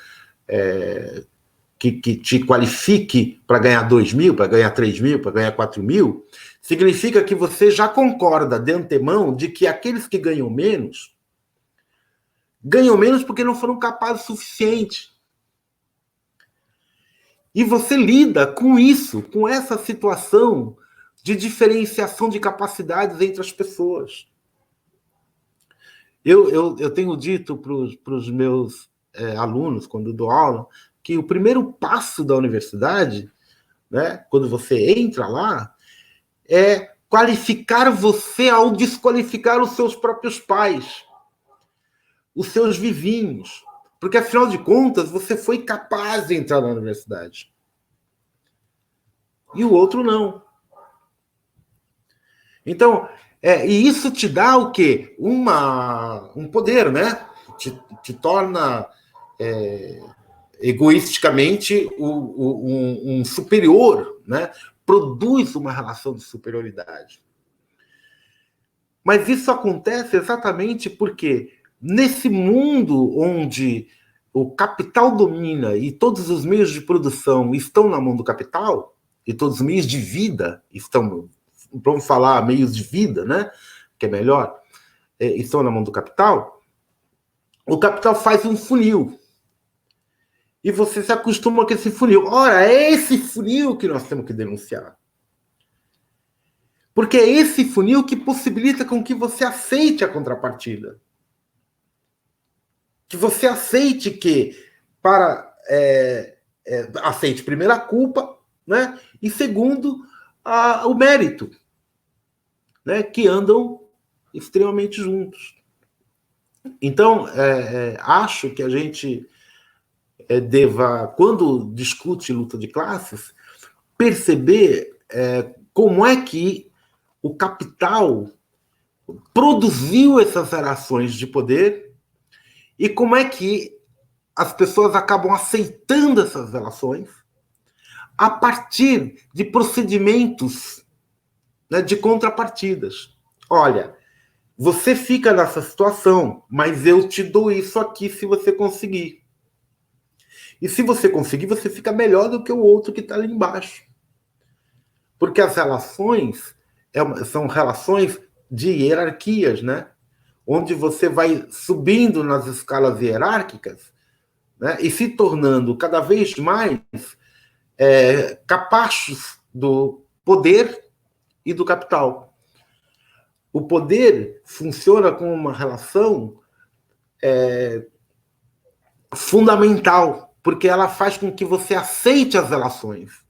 Speaker 2: que te qualifique para ganhar 2.000, para ganhar 3.000, para ganhar 4.000, significa que você já concorda de antemão de que aqueles que ganham menos porque não foram capazes o suficiente. E você lida com isso, com essa situação de diferenciação de capacidades entre as pessoas. Eu tenho dito para os meus alunos, quando dou aula, que o primeiro passo da universidade, né, quando você entra lá, é qualificar você ao desqualificar os seus próprios pais, os seus vizinhos. Porque, afinal de contas, você foi capaz de entrar na universidade. E o outro não. Então, e isso te dá o quê? Um poder, né? Te torna egoisticamente um superior, né? Produz uma relação de superioridade. Mas isso acontece exatamente porque nesse mundo onde o capital domina e todos os meios de produção estão na mão do capital, e todos os meios de vida estão, vamos falar meios de vida, né? Que é melhor, estão na mão do capital, o capital faz um funil. E você se acostuma com esse funil. Ora, é esse funil que nós temos que denunciar. Porque é esse funil que possibilita com que você aceite a contrapartida. Que você aceite aceite primeiro a culpa, né? E segundo, o mérito, né? Que andam extremamente juntos. Então, acho que a gente deva, quando discute luta de classes, perceber como é que o capital produziu essas relações de poder e como é que as pessoas acabam aceitando essas relações a partir de procedimentos, né, de contrapartidas. Olha, você fica nessa situação, mas eu te dou isso aqui se você conseguir. E se você conseguir, você fica melhor do que o outro que está ali embaixo. Porque as relações são relações de hierarquias, né? Onde você vai subindo nas escalas hierárquicas, né? E se tornando cada vez mais capachos do poder e do capital. O poder funciona como uma relação fundamental, porque ela faz com que você aceite as relações.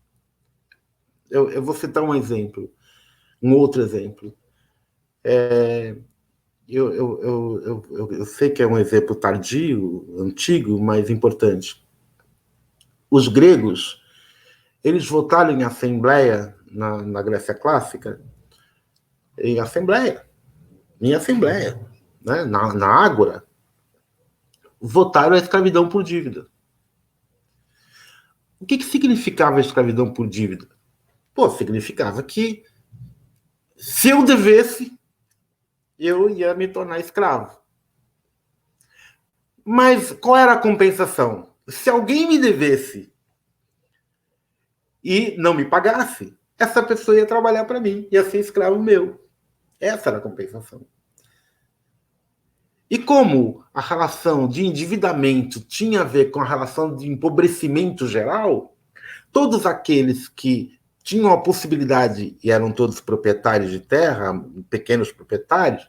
Speaker 2: Eu vou citar um outro exemplo. Eu sei que é um exemplo tardio, antigo, mas importante. Os gregos, eles votaram em assembleia na Grécia Clássica, em assembleia, né? na Ágora, votaram a escravidão por dívida. O que significava a escravidão por dívida? Significava que se eu devesse, eu ia me tornar escravo. Mas qual era a compensação? Se alguém me devesse e não me pagasse, essa pessoa ia trabalhar para mim, ia ser escravo meu. Essa era a compensação. E como a relação de endividamento tinha a ver com a relação de empobrecimento geral, todos aqueles que tinham a possibilidade, e eram todos proprietários de terra, pequenos proprietários,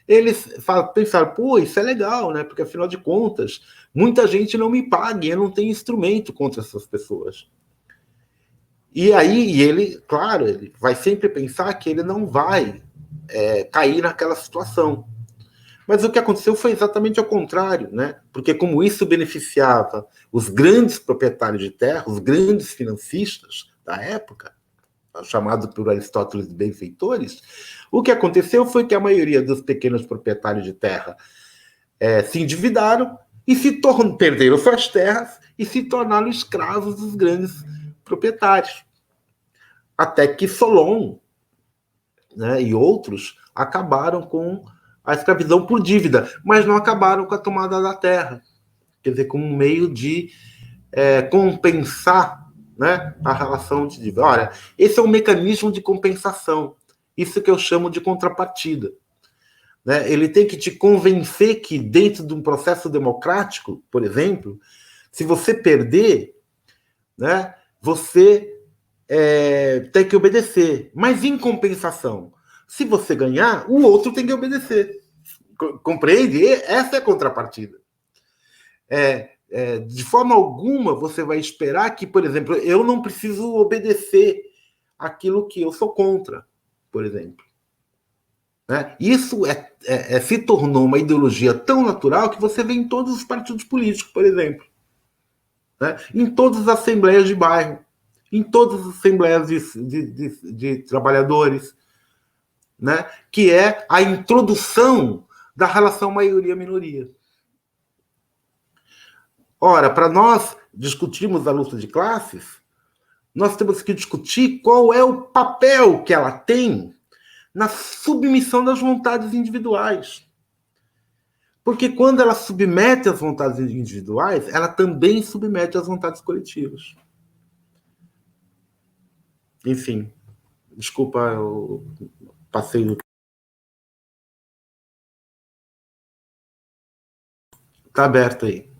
Speaker 2: eles pensaram, isso é legal, né? Porque, afinal de contas, muita gente não me paga e eu não tenho instrumento contra essas pessoas. E aí, ele, claro, ele vai sempre pensar que ele não vai cair naquela situação. Mas o que aconteceu foi exatamente ao contrário, né? Porque como isso beneficiava os grandes proprietários de terra, os grandes financistas da época, chamado por Aristóteles de benfeitores, o que aconteceu foi que a maioria dos pequenos proprietários de terra se endividaram e perderam suas terras e se tornaram escravos dos grandes proprietários. Até que Solon, né, e outros acabaram com a escravidão por dívida, mas não acabaram com a tomada da terra. Quer dizer, como um meio de compensar, né, a relação de dívida. Olha, esse é um mecanismo de compensação. Isso que eu chamo de contrapartida. Né? Ele tem que te convencer que dentro de um processo democrático, por exemplo, se você perder, né, você tem que obedecer. Mas em compensação, se você ganhar, o outro tem que obedecer. Compreende? Essa é a contrapartida. de forma alguma você vai esperar que, por exemplo, eu não preciso obedecer aquilo que eu sou contra, por exemplo. Né? Isso se tornou uma ideologia tão natural que você vê em todos os partidos políticos, por exemplo. Né? Em todas as assembleias de bairro, em todas as assembleias de trabalhadores, né? Que é a introdução da relação maioria-minoria. Ora, para nós discutirmos a luta de classes, nós temos que discutir qual é o papel que ela tem na submissão das vontades individuais. Porque quando ela submete as vontades individuais, ela também submete as vontades coletivas. Enfim, desculpa, eu passei do... Tá aberto aí.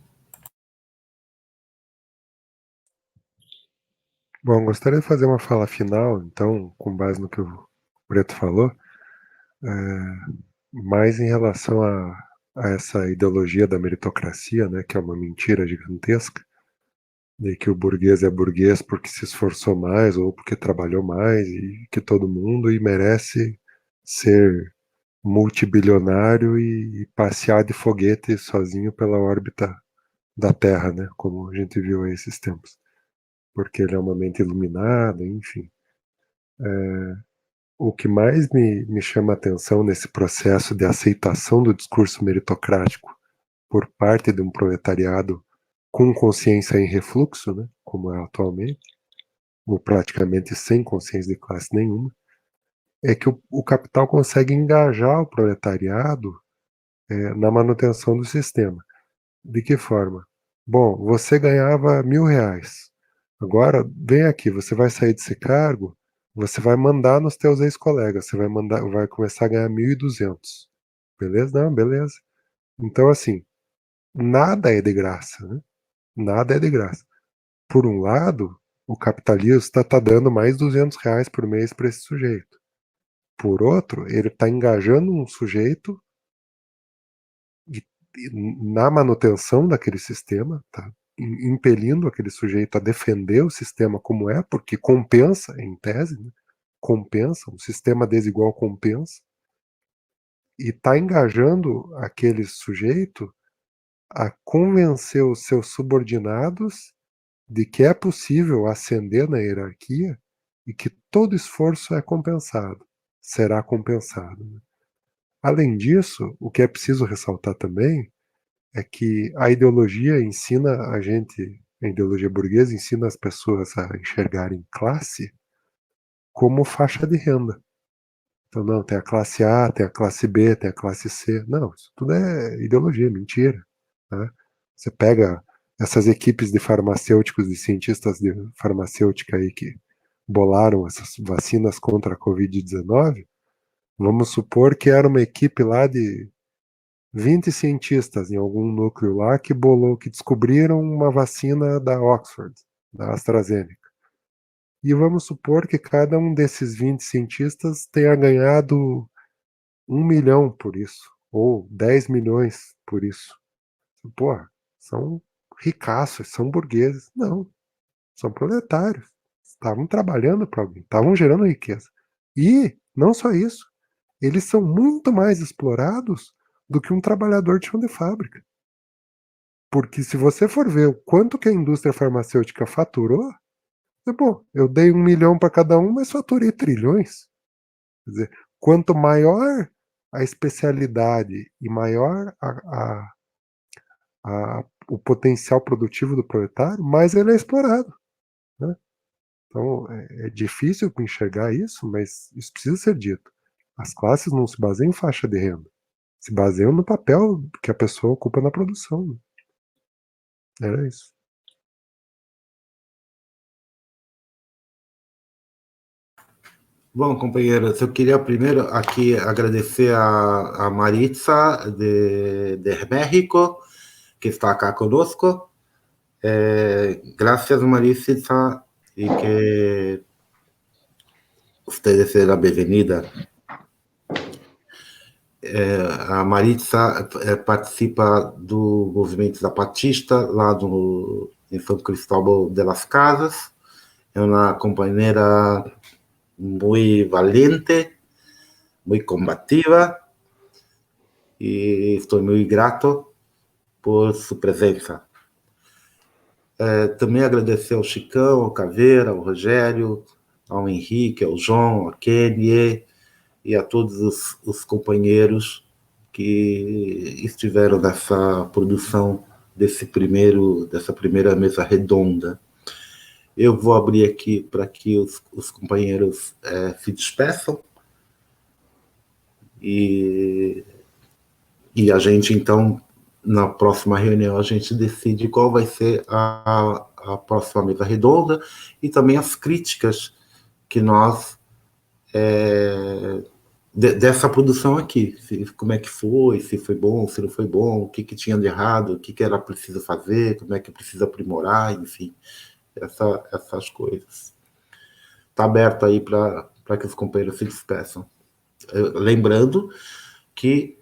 Speaker 4: Bom, gostaria de fazer uma fala final, então, com base no que o Breto falou, mais em relação a essa ideologia da meritocracia, né, que é uma mentira gigantesca, de que o burguês é burguês porque se esforçou mais ou porque trabalhou mais e que todo mundo e merece ser multibilionário e passear de foguete sozinho pela órbita da Terra, né, como a gente viu aí esses tempos, porque ele é uma mente iluminada, enfim. O que mais me chama a atenção nesse processo de aceitação do discurso meritocrático por parte de um proletariado com consciência em refluxo, né, como é atualmente, ou praticamente sem consciência de classe nenhuma, é que o capital consegue engajar o proletariado na manutenção do sistema. De que forma? Bom, você ganhava R$ 1.000. Agora, vem aqui, você vai sair desse cargo, você vai mandar nos teus ex-colegas, você vai começar a ganhar 1.200. Beleza? Não, beleza. Então, assim, nada é de graça, né? Nada é de graça. Por um lado, o capitalismo está dando mais R$ 200 por mês para esse sujeito. Por outro, ele está engajando um sujeito na manutenção daquele sistema, tá? Impelindo aquele sujeito a defender o sistema como é, porque compensa, em tese, né? Compensa, um sistema desigual compensa, e está engajando aquele sujeito a convencer os seus subordinados de que é possível ascender na hierarquia e que todo esforço é compensado, será compensado. Né? Além disso, o que é preciso ressaltar também é que a ideologia ensina a gente, a ideologia burguesa ensina as pessoas a enxergarem classe como faixa de renda. Então, não, tem a classe A, tem a classe B, tem a classe C. Não, isso tudo é ideologia, mentira. Né? Você pega essas equipes de farmacêuticos, de cientistas de farmacêutica aí que bolaram essas vacinas contra a Covid-19, vamos supor que era uma equipe lá de 20 cientistas em algum núcleo lá que descobriram uma vacina da Oxford, da AstraZeneca. E vamos supor que cada um desses 20 cientistas tenha ganhado 1 milhão por isso, ou 10 milhões por isso. Pô, são ricaços, são burgueses. Não, são proletários. Estavam trabalhando para alguém, estavam gerando riqueza. E, não só isso, eles são muito mais explorados do que um trabalhador de chão de fábrica. Porque se você for ver o quanto que a indústria farmacêutica faturou, bom, eu dei 1 milhão para cada um, mas faturei trilhões. Quer dizer, quanto maior a especialidade e maior o potencial produtivo do proletário, mais ele é explorado. Né? Então, é difícil enxergar isso, mas isso precisa ser dito. As classes não se baseiam em faixa de renda, se baseiam no papel que a pessoa ocupa na produção. Né? Era isso.
Speaker 2: Bom, companheiros, eu queria primeiro aqui agradecer a Maritza de México, que está acá conosco. Gracias, Maritza, y que ustedes sean la bienvenida. A Maritza participa do movimento zapatista lá em São Cristóbal de las Casas. É uma companheira muito valente, muito combativa, e estou muito grato por sua presença. Também agradecer ao Chicão, ao Caveira, ao Rogério, ao Henrique, ao João, ao Kenny e a todos os companheiros que estiveram nessa produção dessa primeira mesa redonda. Eu vou abrir aqui para que os companheiros se despeçam e a gente, então, na próxima reunião, a gente decide qual vai ser a próxima mesa redonda e também as críticas que nós dessa produção aqui, como é que foi, se foi bom, se não foi bom, o que tinha de errado, o que era preciso fazer, como é que precisa aprimorar, enfim, essas coisas. Está aberto aí para que os companheiros se despeçam. Lembrando que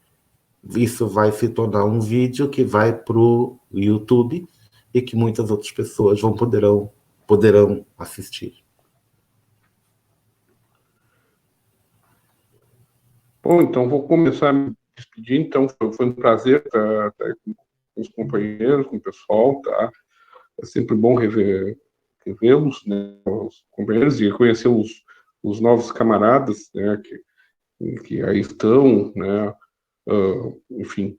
Speaker 2: isso vai se tornar um vídeo que vai para o YouTube e que muitas outras pessoas poderão assistir.
Speaker 5: Bom, então vou começar a me despedir. Então, foi um prazer estar com os companheiros, com o pessoal, tá? É sempre bom revê-los, né, os companheiros, e conhecer os novos camaradas, né, que aí estão, né, enfim.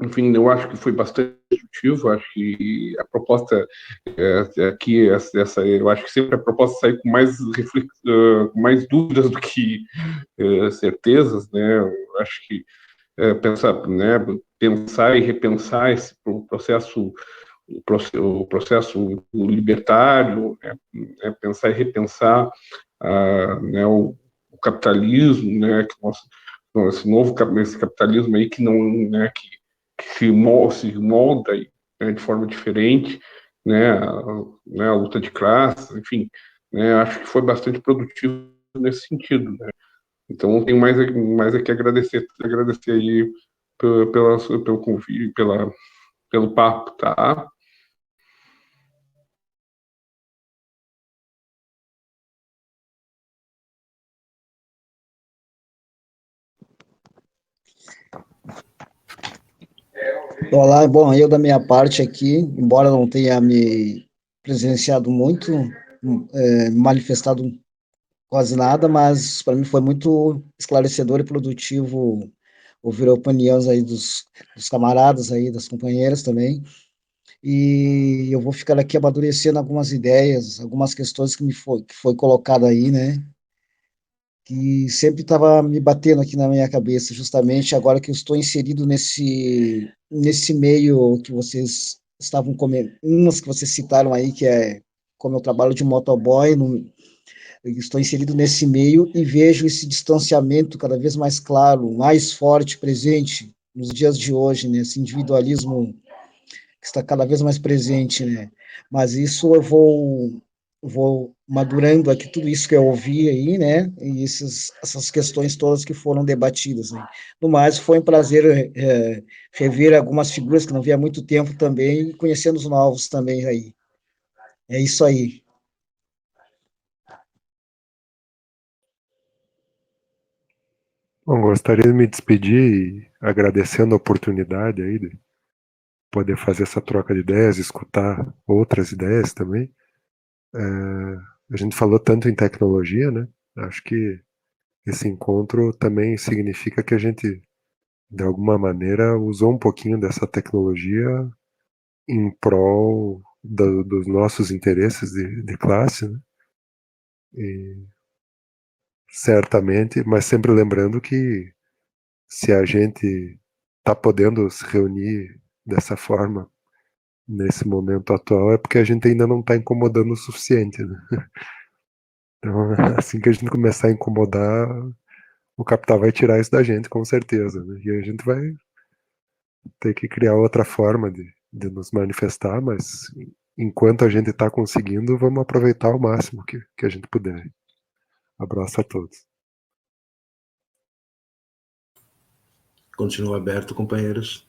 Speaker 5: Enfim, eu acho que foi bastante produtivo, acho que a proposta aqui, eu acho que sempre a proposta sai com com mais dúvidas do que certezas, né? Eu acho que pensar e repensar esse processo, o processo libertário, pensar e repensar né, o capitalismo, né, esse capitalismo aí que não, né, que se molda né, de forma diferente, né, a luta de classes, enfim, né, acho que foi bastante produtivo nesse sentido, né. Então, não tenho mais a que agradecer aí pelo convite, pelo papo, tá?
Speaker 3: Olá, bom, eu da minha parte aqui, embora não tenha me presenciado muito, manifestado quase nada, mas para mim foi muito esclarecedor e produtivo ouvir opiniões aí dos camaradas aí, das companheiras também. E eu vou ficar aqui amadurecendo algumas ideias, algumas questões que foi colocada aí, né? Que sempre estava me batendo aqui na minha cabeça, justamente agora que eu estou inserido nesse meio que vocês estavam comentando, umas que vocês citaram aí, que é como eu trabalho de motoboy, eu estou inserido nesse meio e vejo esse distanciamento cada vez mais claro, mais forte, presente nos dias de hoje, né? Esse individualismo que está cada vez mais presente, né? Mas isso eu vou madurando aqui tudo isso que eu ouvi aí, né? E essas questões todas que foram debatidas, né? No mais, foi um prazer rever algumas figuras que não via há muito tempo também e conhecendo os novos também aí. É isso aí.
Speaker 4: Bom, gostaria de me despedir agradecendo a oportunidade aí de poder fazer essa troca de ideias, escutar outras ideias também. A gente falou tanto em tecnologia, né? Acho que esse encontro também significa que a gente, de alguma maneira, usou um pouquinho dessa tecnologia em prol dos nossos interesses de classe, né? E certamente, mas sempre lembrando que se a gente está podendo se reunir dessa forma nesse momento atual é porque a gente ainda não está incomodando o suficiente, né? Então, assim que a gente começar a incomodar, o capital vai tirar isso da gente, com certeza, né? E a gente vai ter que criar outra forma de nos manifestar, mas enquanto a gente está conseguindo, vamos aproveitar ao máximo que a gente puder. Abraço a todos.
Speaker 2: Continua aberto, companheiros.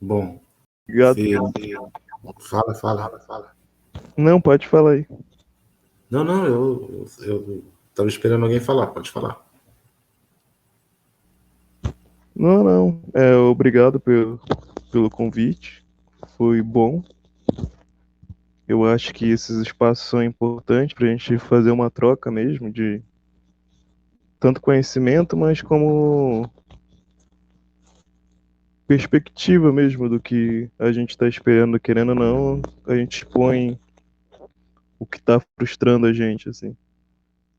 Speaker 2: Bom,
Speaker 7: Obrigado.
Speaker 2: fala.
Speaker 7: Não, pode falar aí.
Speaker 2: Não, eu estava esperando alguém falar, pode falar.
Speaker 7: Não. Obrigado pelo convite. Foi bom. Eu acho que esses espaços são importantes para a gente fazer uma troca mesmo de tanto conhecimento, mas como perspectiva mesmo do que a gente está esperando, querendo ou não, a gente expõe o que está frustrando a gente, assim.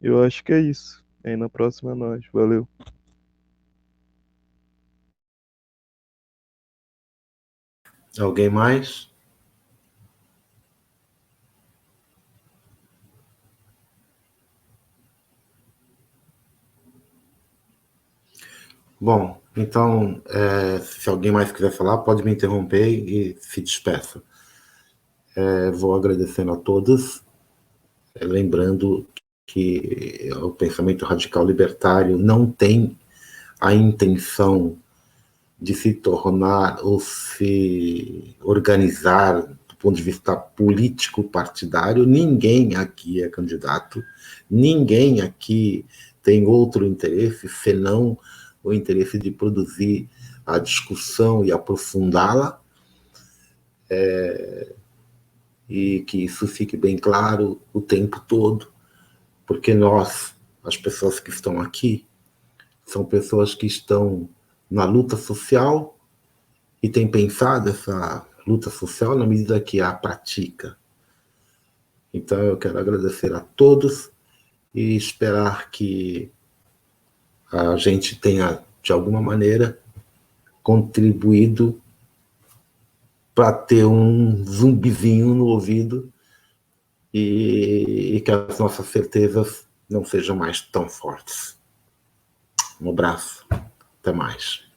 Speaker 7: Eu acho que é isso. Aí na próxima é nós. Valeu.
Speaker 2: Alguém mais? Bom, então, se alguém mais quiser falar, pode me interromper e se despeça. Vou agradecendo a todos, lembrando que o pensamento radical libertário não tem a intenção de se tornar ou se organizar do ponto de vista político partidário. Ninguém aqui é candidato, ninguém aqui tem outro interesse senão o interesse de produzir a discussão e aprofundá-la, e que isso fique bem claro o tempo todo, porque nós, as pessoas que estão aqui, são pessoas que estão na luta social e têm pensado essa luta social na medida que a pratica. Então eu quero agradecer a todos e esperar que a gente tenha, de alguma maneira, contribuído para ter um zumbizinho no ouvido e que as nossas certezas não sejam mais tão fortes. Um abraço. Até mais.